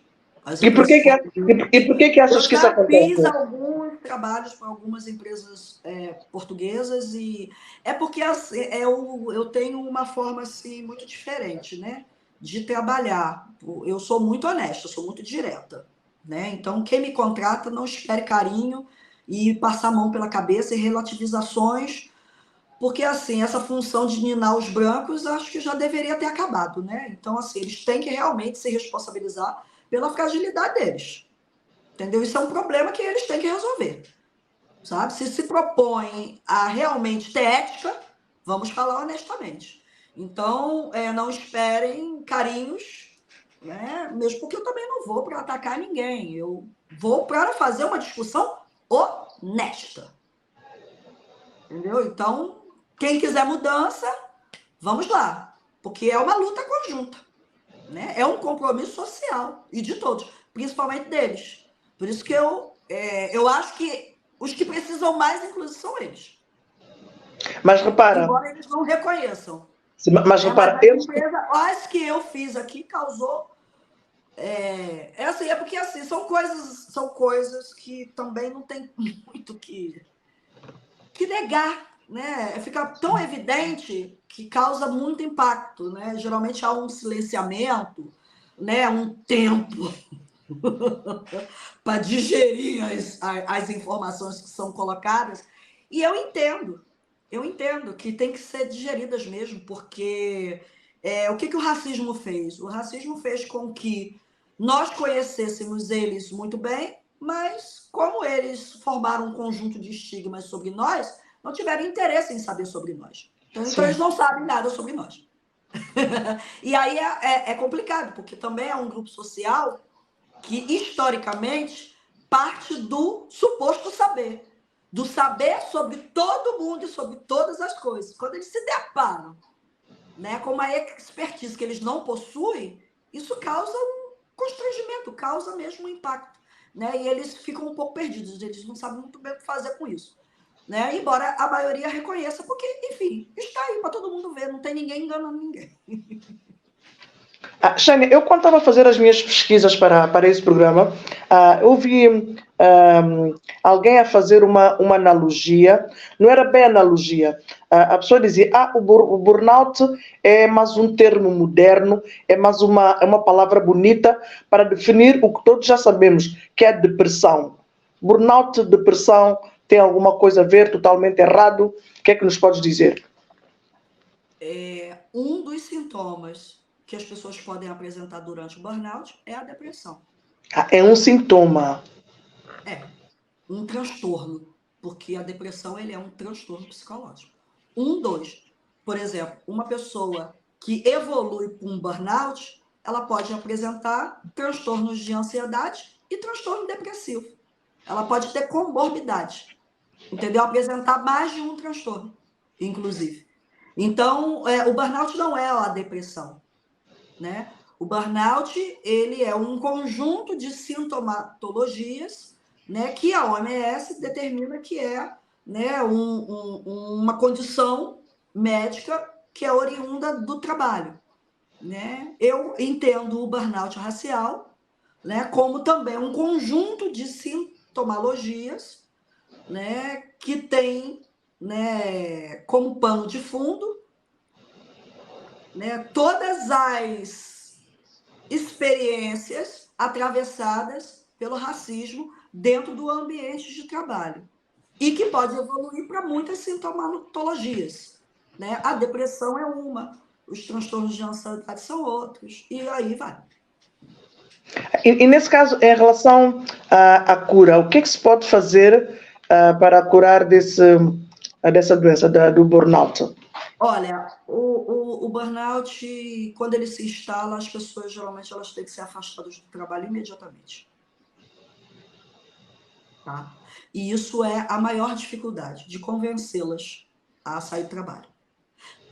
E por que achas que isso acontece? Eu já fiz alguns trabalhos para algumas empresas portuguesas e é porque assim, eu tenho uma forma assim, muito diferente, né, de trabalhar. Eu sou muito honesta, sou muito direta, né? Então, quem me contrata não espere carinho e passar a mão pela cabeça e relativizações, porque assim, essa função de ninar os brancos, acho que já deveria ter acabado, né? Então, assim, eles têm que realmente se responsabilizar pela fragilidade deles, entendeu? Isso é um problema que eles têm que resolver, sabe? Se propõem a realmente ter ética, vamos falar honestamente. Então, não esperem carinhos, né? Mesmo porque eu também não vou para atacar ninguém, eu vou para fazer uma discussão honesta, entendeu? Então, quem quiser mudança, vamos lá, porque é uma luta conjunta, né? É um compromisso social e de todos, principalmente deles. Por isso que eu acho que os que precisam mais, inclusive, são eles. Mas repara... Embora eles não reconheçam. Mas repara... As que eu fiz aqui causou... assim, porque assim, são coisas que também não tem muito que negar, né? Fica tão evidente que causa muito impacto, né? Geralmente há um silenciamento, né? Um tempo para digerir as informações que são colocadas. E eu entendo que tem que ser digeridas mesmo, porque o que o racismo fez? O racismo fez com que nós conhecêssemos eles muito bem, mas como eles formaram um conjunto de estigmas sobre nós, não tiveram interesse em saber sobre nós. Então eles não sabem nada sobre nós. E aí é complicado, porque também é um grupo social que, historicamente, parte do suposto saber. Do saber sobre todo mundo e sobre todas as coisas. Quando eles se deparam, né, com uma expertise que eles não possuem, isso causa um constrangimento, causa mesmo um impacto, né? E eles ficam um pouco perdidos, eles não sabem muito bem o que fazer com isso, né? Embora a maioria reconheça, porque, enfim, está aí para todo mundo ver, não tem ninguém enganando ninguém. Shane, eu quando estava a fazer as minhas pesquisas para esse programa, eu vi alguém a fazer uma analogia, não era bem analogia, a pessoa dizia, o burnout é mais um termo moderno, é mais uma palavra bonita para definir o que todos já sabemos, que é a depressão. Burnout, depressão, tem alguma coisa a ver, totalmente errado? O que é que nos podes dizer? Um dos sintomas que as pessoas podem apresentar durante o burnout é a depressão. É um sintoma. É um transtorno, porque a depressão ele é um transtorno psicológico. Por exemplo, uma pessoa que evolui para um burnout, ela pode apresentar transtornos de ansiedade e transtorno depressivo. Ela pode ter comorbidade, entendeu? Apresentar mais de um transtorno, inclusive. Então, o burnout não é a depressão, né? O burnout ele é um conjunto de sintomatologias, né, que a OMS determina que é, né, uma condição médica que é oriunda do trabalho, né? Eu entendo o burnout racial, né, como também um conjunto de sintomologias, né, que tem, né, como pano de fundo, né, todas as experiências atravessadas pelo racismo dentro do ambiente de trabalho e que pode evoluir para muitas sintomatologias, né? A depressão é uma, os transtornos de ansiedade são outros, e aí vai. E nesse caso, em relação à cura, o que é que se pode fazer para curar dessa doença, do burnout? Olha, o burnout, quando ele se instala, as pessoas geralmente elas têm que ser afastadas do trabalho imediatamente. Tá? E isso é a maior dificuldade, de convencê-las a sair do trabalho.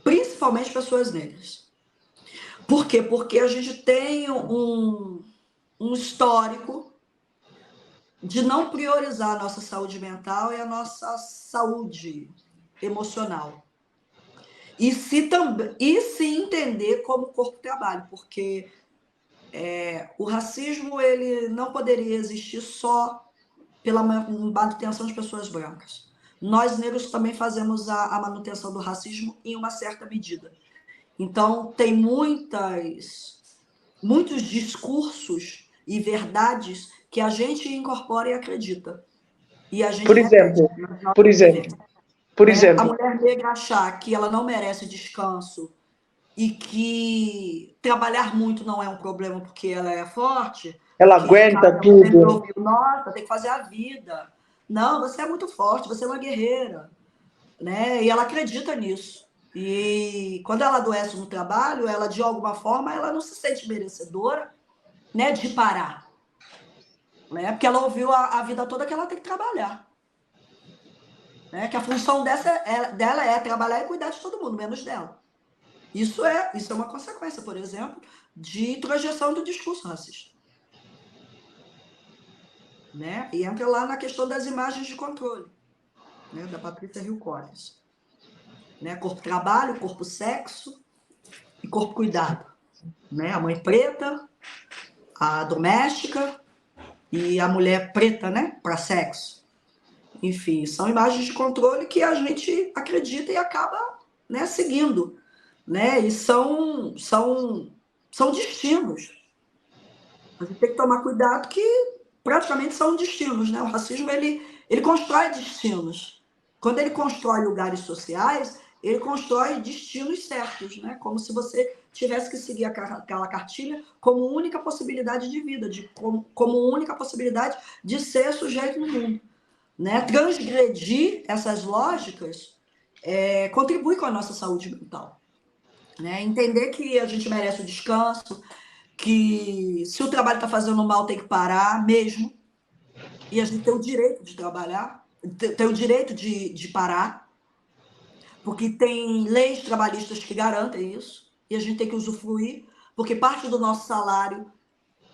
Principalmente pessoas negras. Por quê? Porque a gente tem um histórico de não priorizar a nossa saúde mental e a nossa saúde emocional. E se entender como o corpo trabalha, porque o racismo ele não poderia existir só pela manutenção de pessoas brancas. Nós, negros, também fazemos a manutenção do racismo em uma certa medida. Então, tem muitos discursos e verdades que a gente incorpora e acredita. E a gente Por exemplo, a mulher negra achar que ela não merece descanso e que trabalhar muito não é um problema porque ela é forte. Ela aguenta tudo. Nossa, tem que fazer a vida. Não, você é muito forte, você é uma guerreira. Né? E ela acredita nisso. E quando ela adoece no trabalho, ela, de alguma forma, ela não se sente merecedora, né, de parar. Né? Porque ela ouviu a vida toda que ela tem que trabalhar. Né? Que a função dela é trabalhar e cuidar de todo mundo, menos dela. Isso é uma consequência, por exemplo, de projeção do discurso racista. Né? E entra lá na questão das imagens de controle, né? Da Patrícia Hill Collins. Né? Corpo trabalho, corpo sexo e corpo cuidado. Né? A mãe preta, a doméstica e a mulher preta, né? Para sexo. Enfim, são imagens de controle que a gente acredita e acaba, né, seguindo. Né? E são destinos. A gente tem que tomar cuidado que praticamente são destinos. Né? O racismo ele constrói destinos. Quando ele constrói lugares sociais, ele constrói destinos certos, né? Como se você tivesse que seguir aquela cartilha como única possibilidade de vida, como única possibilidade de ser sujeito no mundo. Né? Transgredir essas lógicas contribui com a nossa saúde mental. Né? Entender que a gente merece o descanso, que se o trabalho está fazendo mal tem que parar mesmo, e a gente tem o direito de trabalhar, tem o direito de parar, porque tem leis trabalhistas que garantem isso, e a gente tem que usufruir, porque parte do nosso salário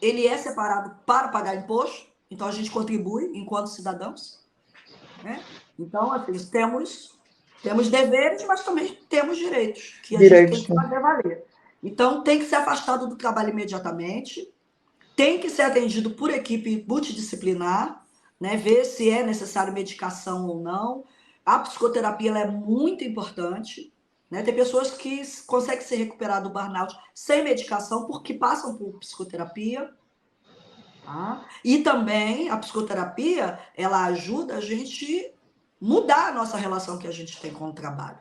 ele é separado para pagar imposto, então a gente contribui enquanto cidadãos, né? Então, assim, temos deveres, mas também temos direitos, que a gente tem que fazer valer. Então, tem que ser afastado do trabalho imediatamente, tem que ser atendido por equipe multidisciplinar, né? Ver se é necessário medicação ou não. A psicoterapia ela é muito importante, né? Tem pessoas que conseguem se recuperar do burnout sem medicação porque passam por psicoterapia. Tá? E também a psicoterapia ela ajuda a gente mudar a nossa relação que a gente tem com o trabalho,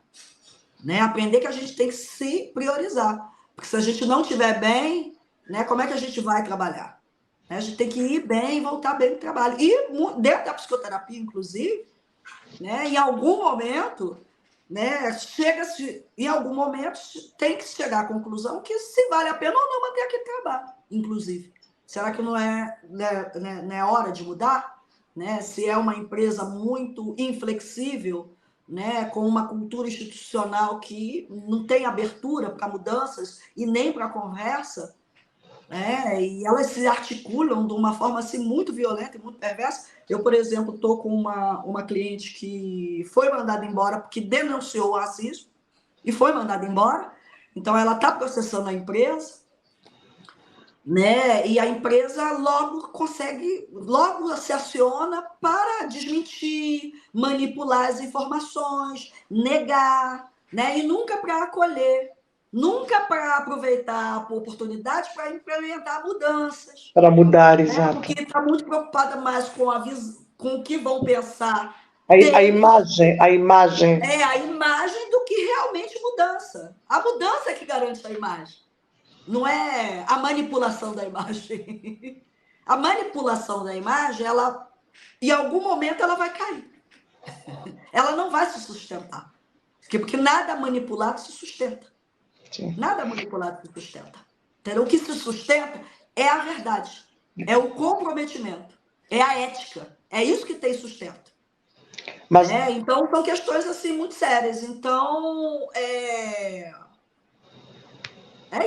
né? Aprender que a gente tem que se priorizar, porque se a gente não estiver bem, né, como é que a gente vai trabalhar? A gente tem que ir bem e voltar bem no trabalho. E dentro da psicoterapia, inclusive, né, em algum momento, né, em algum momento tem que chegar à conclusão que se vale a pena ou não manter aquele trabalho, inclusive. Será que não é hora de mudar? Né? Se é uma empresa muito inflexível, né, com uma cultura institucional que não tem abertura para mudanças e nem para conversa, né, e elas se articulam de uma forma assim, muito violenta e muito perversa. Eu, por exemplo, estou com uma cliente que foi mandada embora porque denunciou o racismo e foi mandada embora. Então, ela está processando a empresa, né? E a empresa logo se aciona para desmentir, manipular as informações, negar, né? E nunca para acolher, nunca para aproveitar a oportunidade para implementar mudanças. Para mudar, né? exato. Porque está muito preocupada mais com o que vão pensar. A imagem. É a imagem do que realmente mudança. A mudança é que garante a imagem. Não é a manipulação da imagem. A manipulação da imagem, ela, em algum momento, ela vai cair. Ela não vai se sustentar. Porque nada manipulado se sustenta. Sim. Nada manipulado se sustenta. Entendeu? O que se sustenta é a verdade, é o comprometimento, é a ética. É isso que tem sustento. Mas... Então, são questões assim muito sérias. Então, é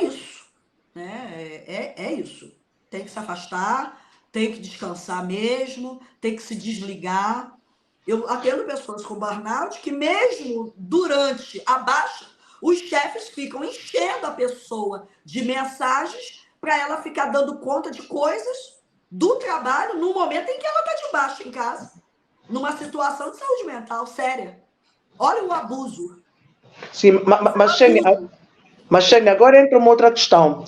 isso. É isso. Tem que se afastar, tem que descansar mesmo, tem que se desligar. Eu atendo pessoas com burnout que mesmo durante a baixa, os chefes ficam enchendo a pessoa de mensagens para ela ficar dando conta de coisas do trabalho no momento em que ela está de baixa em casa, numa situação de saúde mental séria. Olha o abuso. Sim, mas, Xênia, agora entra uma outra questão.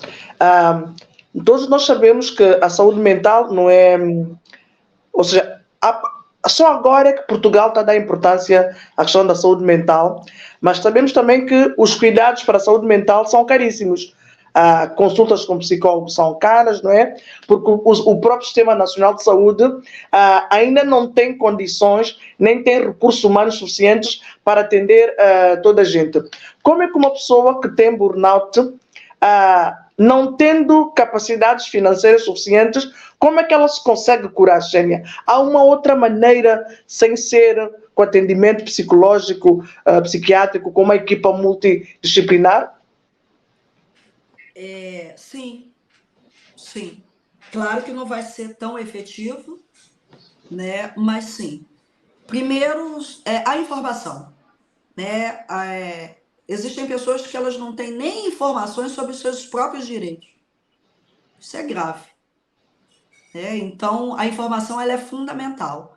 Todos nós sabemos que a saúde mental não é... Ou seja, só agora é que Portugal está a dar importância à questão da saúde mental, mas sabemos também que os cuidados para a saúde mental são caríssimos. Consultas com psicólogos são caras, não é? Porque o próprio Sistema Nacional de Saúde ainda não tem condições, nem tem recursos humanos suficientes para atender toda a gente. Como é que uma pessoa que tem burnout, não tendo capacidades financeiras suficientes, como é que ela se consegue curar, Xênia? Há uma outra maneira, sem ser com atendimento psicológico, psiquiátrico, com uma equipa multidisciplinar? Sim. Claro que não vai ser tão efetivo, né? Mas sim. Primeiro, a informação, né? Existem pessoas que elas não têm nem informações sobre os seus próprios direitos. Isso é grave. Então, a informação ela é fundamental.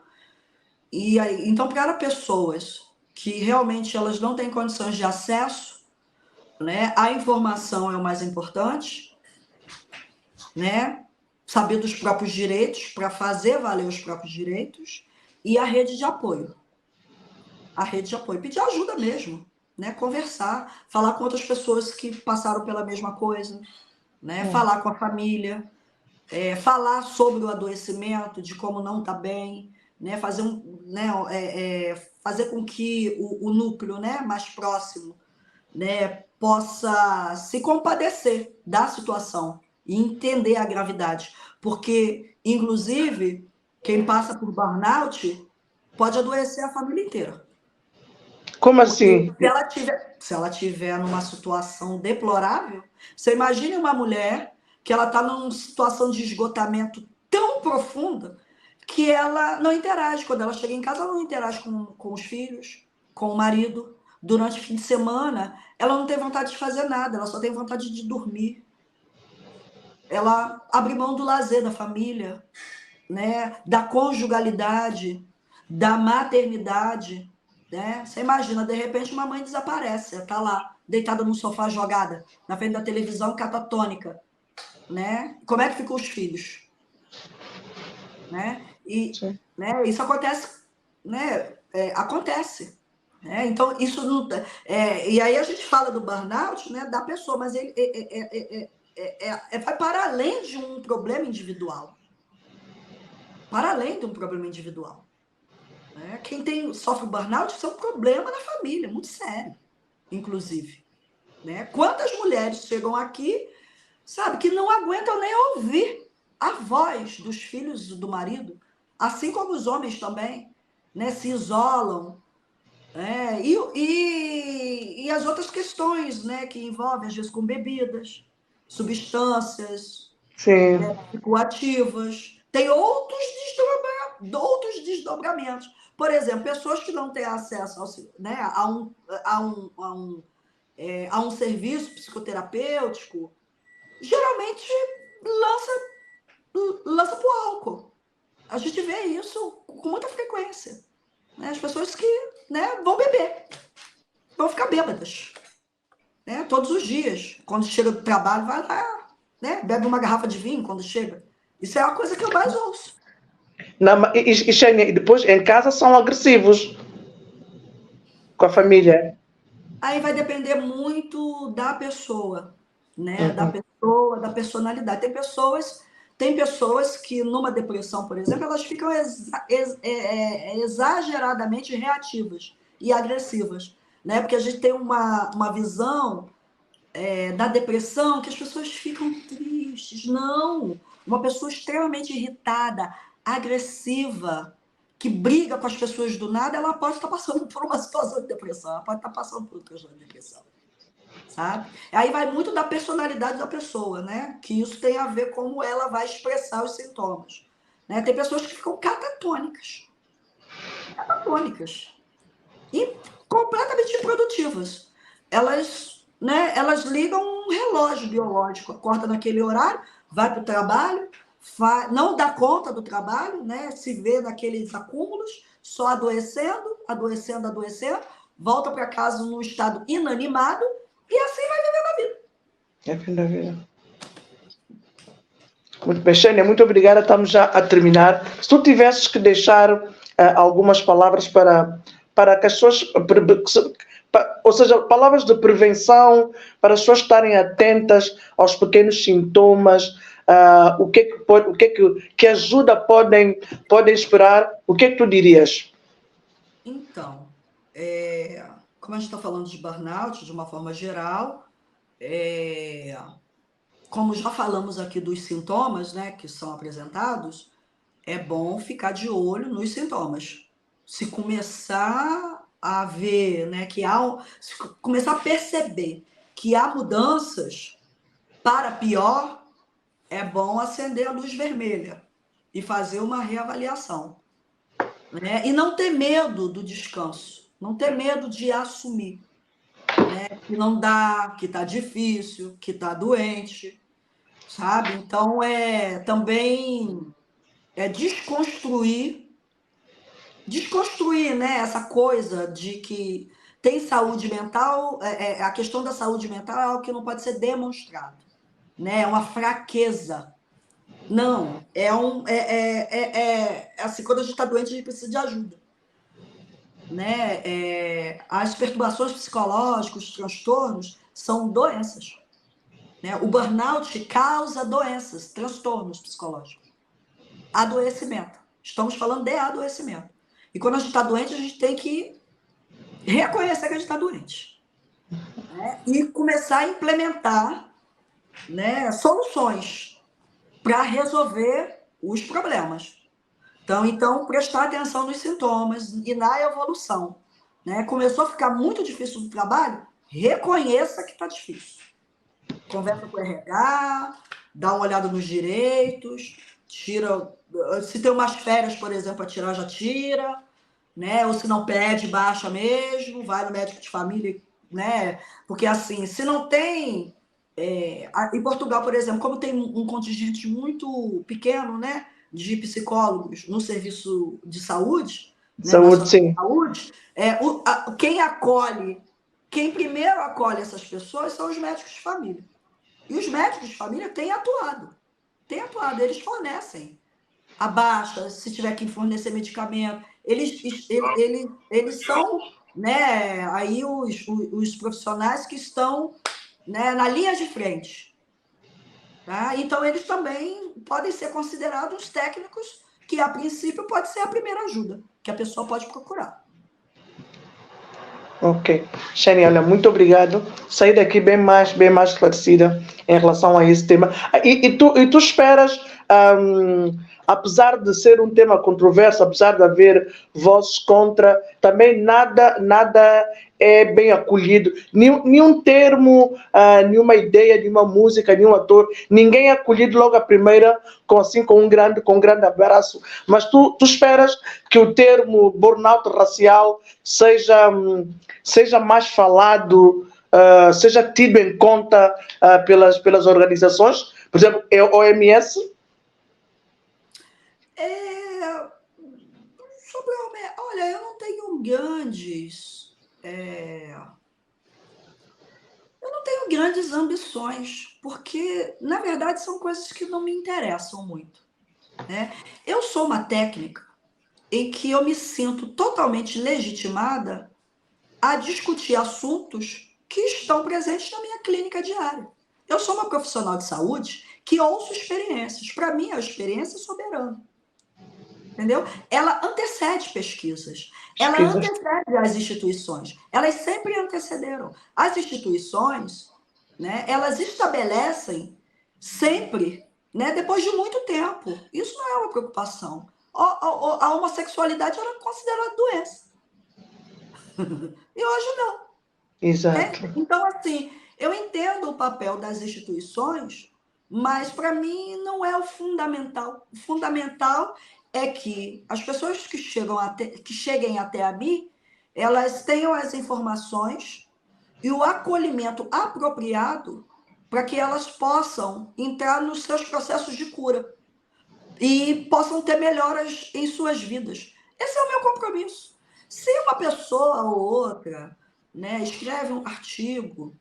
Então, para pessoas que realmente elas não têm condições de acesso, né, a informação é o mais importante, né? Saber dos próprios direitos, para fazer valer os próprios direitos, e a rede de apoio. Pedir ajuda mesmo, né? Conversar, falar com outras pessoas que passaram pela mesma coisa, né? Falar com a família, falar sobre o adoecimento, de como não está bem, né? Fazer com que o núcleo, né, mais próximo, né, possa se compadecer da situação e entender a gravidade. Porque, inclusive, quem passa por burnout pode adoecer a família inteira. Como Porque assim? se ela tiver numa situação deplorável, você imagine uma mulher que ela está numa situação de esgotamento tão profunda que ela não interage. Quando ela chega em casa, ela não interage com os filhos, com o marido. Durante o fim de semana, ela não tem vontade de fazer nada, ela só tem vontade de dormir. Ela abre mão do lazer da família, né? Da conjugalidade, da maternidade. Né? Você imagina, de repente, uma mãe desaparece, ela está lá, deitada no sofá, jogada, na frente da televisão, catatônica. Né? Como é que ficam os filhos? Né? Né, isso acontece, né? Acontece. Né? Então, isso não. E aí a gente fala do burnout, né, da pessoa, mas ele vai para além de um problema individual. Para além de um problema individual. Né? Quem sofre burnout, isso é um problema na família, muito sério, inclusive. Né? Quantas mulheres chegam aqui, sabe, que não aguentam nem ouvir a voz dos filhos do marido, assim como os homens também, né, se isolam. E as outras questões, né, que envolvem, às vezes, com bebidas, substâncias, né, psicoativas. Tem outros desdobramentos. Por exemplo, pessoas que não têm acesso né, a um serviço psicoterapêutico, geralmente lança para o álcool. A gente vê isso com muita frequência. Né? As pessoas que, né, vão beber, vão ficar bêbadas. Né? Todos os dias. Quando chega do trabalho, vai lá, né? Bebe uma garrafa de vinho quando chega. Isso é a coisa que eu mais ouço. E depois em casa são agressivos com a família. Aí vai depender muito da pessoa, né? Da pessoa, da personalidade. Tem pessoas que, numa depressão, por exemplo, elas ficam exageradamente reativas e agressivas, né? Porque a gente tem uma visão da depressão que as pessoas ficam tristes. Não! Uma pessoa extremamente irritada, agressiva, que briga com as pessoas do nada, ela pode estar passando por uma situação de depressão, ela pode estar passando por uma situação de depressão. Sabe? Aí vai muito da personalidade da pessoa, né? Que isso tem a ver com como ela vai expressar os sintomas. Né? Tem pessoas que ficam catatônicas. Catatônicas. E completamente improdutivas. Elas ligam um relógio biológico, acorda naquele horário, vai para o trabalho, não dá conta do trabalho, né? Se vê naqueles acúmulos, só adoecendo, volta para casa num estado inanimado e assim vai vivendo a vida. É fim da vida. Muito bem, Xênia, muito obrigada. Estamos já a terminar. Se tu tivesses que deixar algumas palavras para que as pessoas, ou seja, palavras de prevenção, para as pessoas estarem atentas aos pequenos sintomas, o que ajuda podem esperar, o que é que tu dirias? Então, como a gente está falando de burnout de uma forma geral, como já falamos aqui dos sintomas, né, que são apresentados, é bom ficar de olho nos sintomas. Se começar a ver, né, se começar a perceber que há mudanças para pior, é bom acender a luz vermelha e fazer uma reavaliação. Né? E não ter medo do descanso, não ter medo de assumir, né? Que não dá, que está difícil, que está doente, sabe? Então, também desconstruir, né, essa coisa de que tem saúde mental, a questão da saúde mental é algo que não pode ser demonstrado, né? É uma fraqueza. Não, assim, quando a gente está doente, a gente precisa de ajuda. Né? As perturbações psicológicas, os transtornos, são doenças. Né? O burnout causa doenças, transtornos psicológicos. Adoecimento. Estamos falando de adoecimento. E quando a gente está doente, a gente tem que reconhecer que a gente está doente. Né? E começar a implementar, né, soluções para resolver os problemas. Então, prestar atenção nos sintomas e na evolução. né? Começou a ficar muito difícil o trabalho, reconheça que está difícil. Conversa com o RH, dá uma olhada nos direitos, tira... Se tem umas férias, por exemplo, a tirar, já tira, né? Ou se não pede, baixa mesmo, vai no médico de família, né? Porque assim, se não tem... em Portugal, por exemplo, como tem um contingente muito pequeno, né, de psicólogos no serviço de saúde, né, Saúde, sim. saúde, quem primeiro acolhe essas pessoas são os médicos de família. E os médicos de família têm atuado, eles fornecem a baixa, se tiver que fornecer medicamento, eles são, né, aí os profissionais que estão, né, na linha de frente. Tá? Então, eles também podem ser considerados técnicos que, a princípio, pode ser a primeira ajuda que a pessoa pode procurar. Ok. Xênia, olha, muito obrigado. Saí daqui bem mais esclarecida em relação a esse tema. E tu esperas, apesar de ser um tema controverso, apesar de haver vozes contra, também nada é bem acolhido. Nenhum termo, nenhuma ideia, nenhuma música, nenhum ator, ninguém é acolhido logo à primeira com um grande abraço. Mas tu esperas que o termo burnout racial seja mais falado, seja tido em conta pelas organizações, por exemplo, a OMS? Olha, eu não tenho grandes ambições, porque, na verdade, são coisas que não me interessam muito, né? Eu sou uma técnica em que eu me sinto totalmente legitimada a discutir assuntos que estão presentes na minha clínica diária. Eu sou uma profissional de saúde que ouço experiências. Para mim, a experiência é soberana. Entendeu? Ela antecede pesquisas. Ela antecede as instituições. Elas sempre antecederam. As instituições, né, elas estabelecem sempre, né, depois de muito tempo. Isso não é uma preocupação. A homossexualidade era considerada doença. E hoje não. Exato. Né? Então, assim, eu entendo o papel das instituições, mas para mim não é o fundamental. O fundamental é que as pessoas que cheguem até a mim, elas tenham as informações e o acolhimento apropriado para que elas possam entrar nos seus processos de cura e possam ter melhoras em suas vidas. Esse é o meu compromisso. Se uma pessoa ou outra, né, escreve um artigo,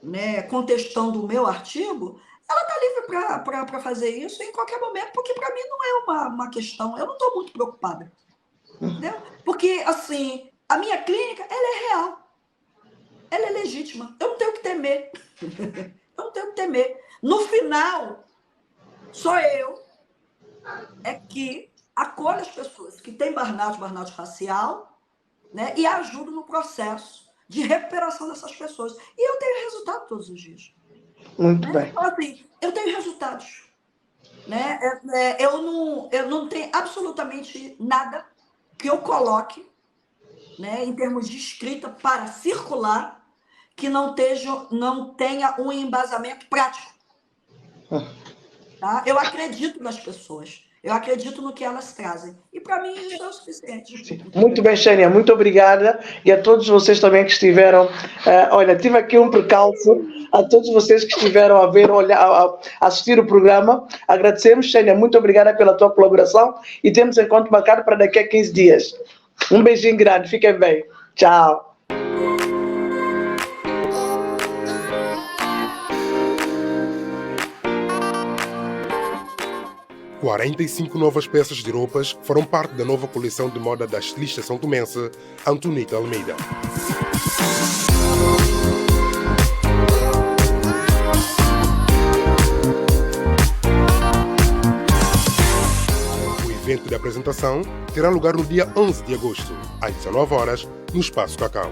né, contestando o meu artigo, ela está livre para fazer isso em qualquer momento, porque para mim não é uma questão, eu não estou muito preocupada. Entendeu? Porque, assim, a minha clínica, ela é real. Ela é legítima. Eu não tenho que temer. Eu não tenho que temer. No final, só eu que acolho as pessoas que têm burnout racial, né, e ajudo no processo de recuperação dessas pessoas. E eu tenho resultado todos os dias. Muito né? bem. Então, assim, eu tenho resultados. Né? Eu não tenho absolutamente nada que eu coloque, né, em termos de escrita para circular que não tenha um embasamento prático. Tá? Eu acredito nas pessoas. Eu acredito no que elas trazem. E, para mim, isso é o suficiente. Sim. Muito bem, Xênia. Muito obrigada. E a todos vocês também que estiveram... olha, tive aqui um percalço. A todos vocês que estiveram a ver, a assistir o programa. Agradecemos, Xênia. Muito obrigada pela tua colaboração. E temos encontro marcado para daqui a 15 dias. Um beijinho grande. Fiquem bem. Tchau. Há 45 novas peças de roupas foram parte da nova coleção de moda da estilista são-tomense Antonita Almeida. O evento de apresentação terá lugar no dia 11 de agosto, às 19 horas, no Espaço Cacau.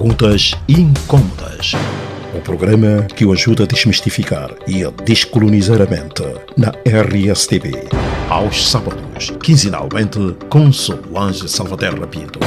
Perguntas incômodas. O programa que o ajuda a desmistificar e a descolonizar a mente na RSTV. Aos sábados, quinzenalmente, com Solange Salvaterra Pinto.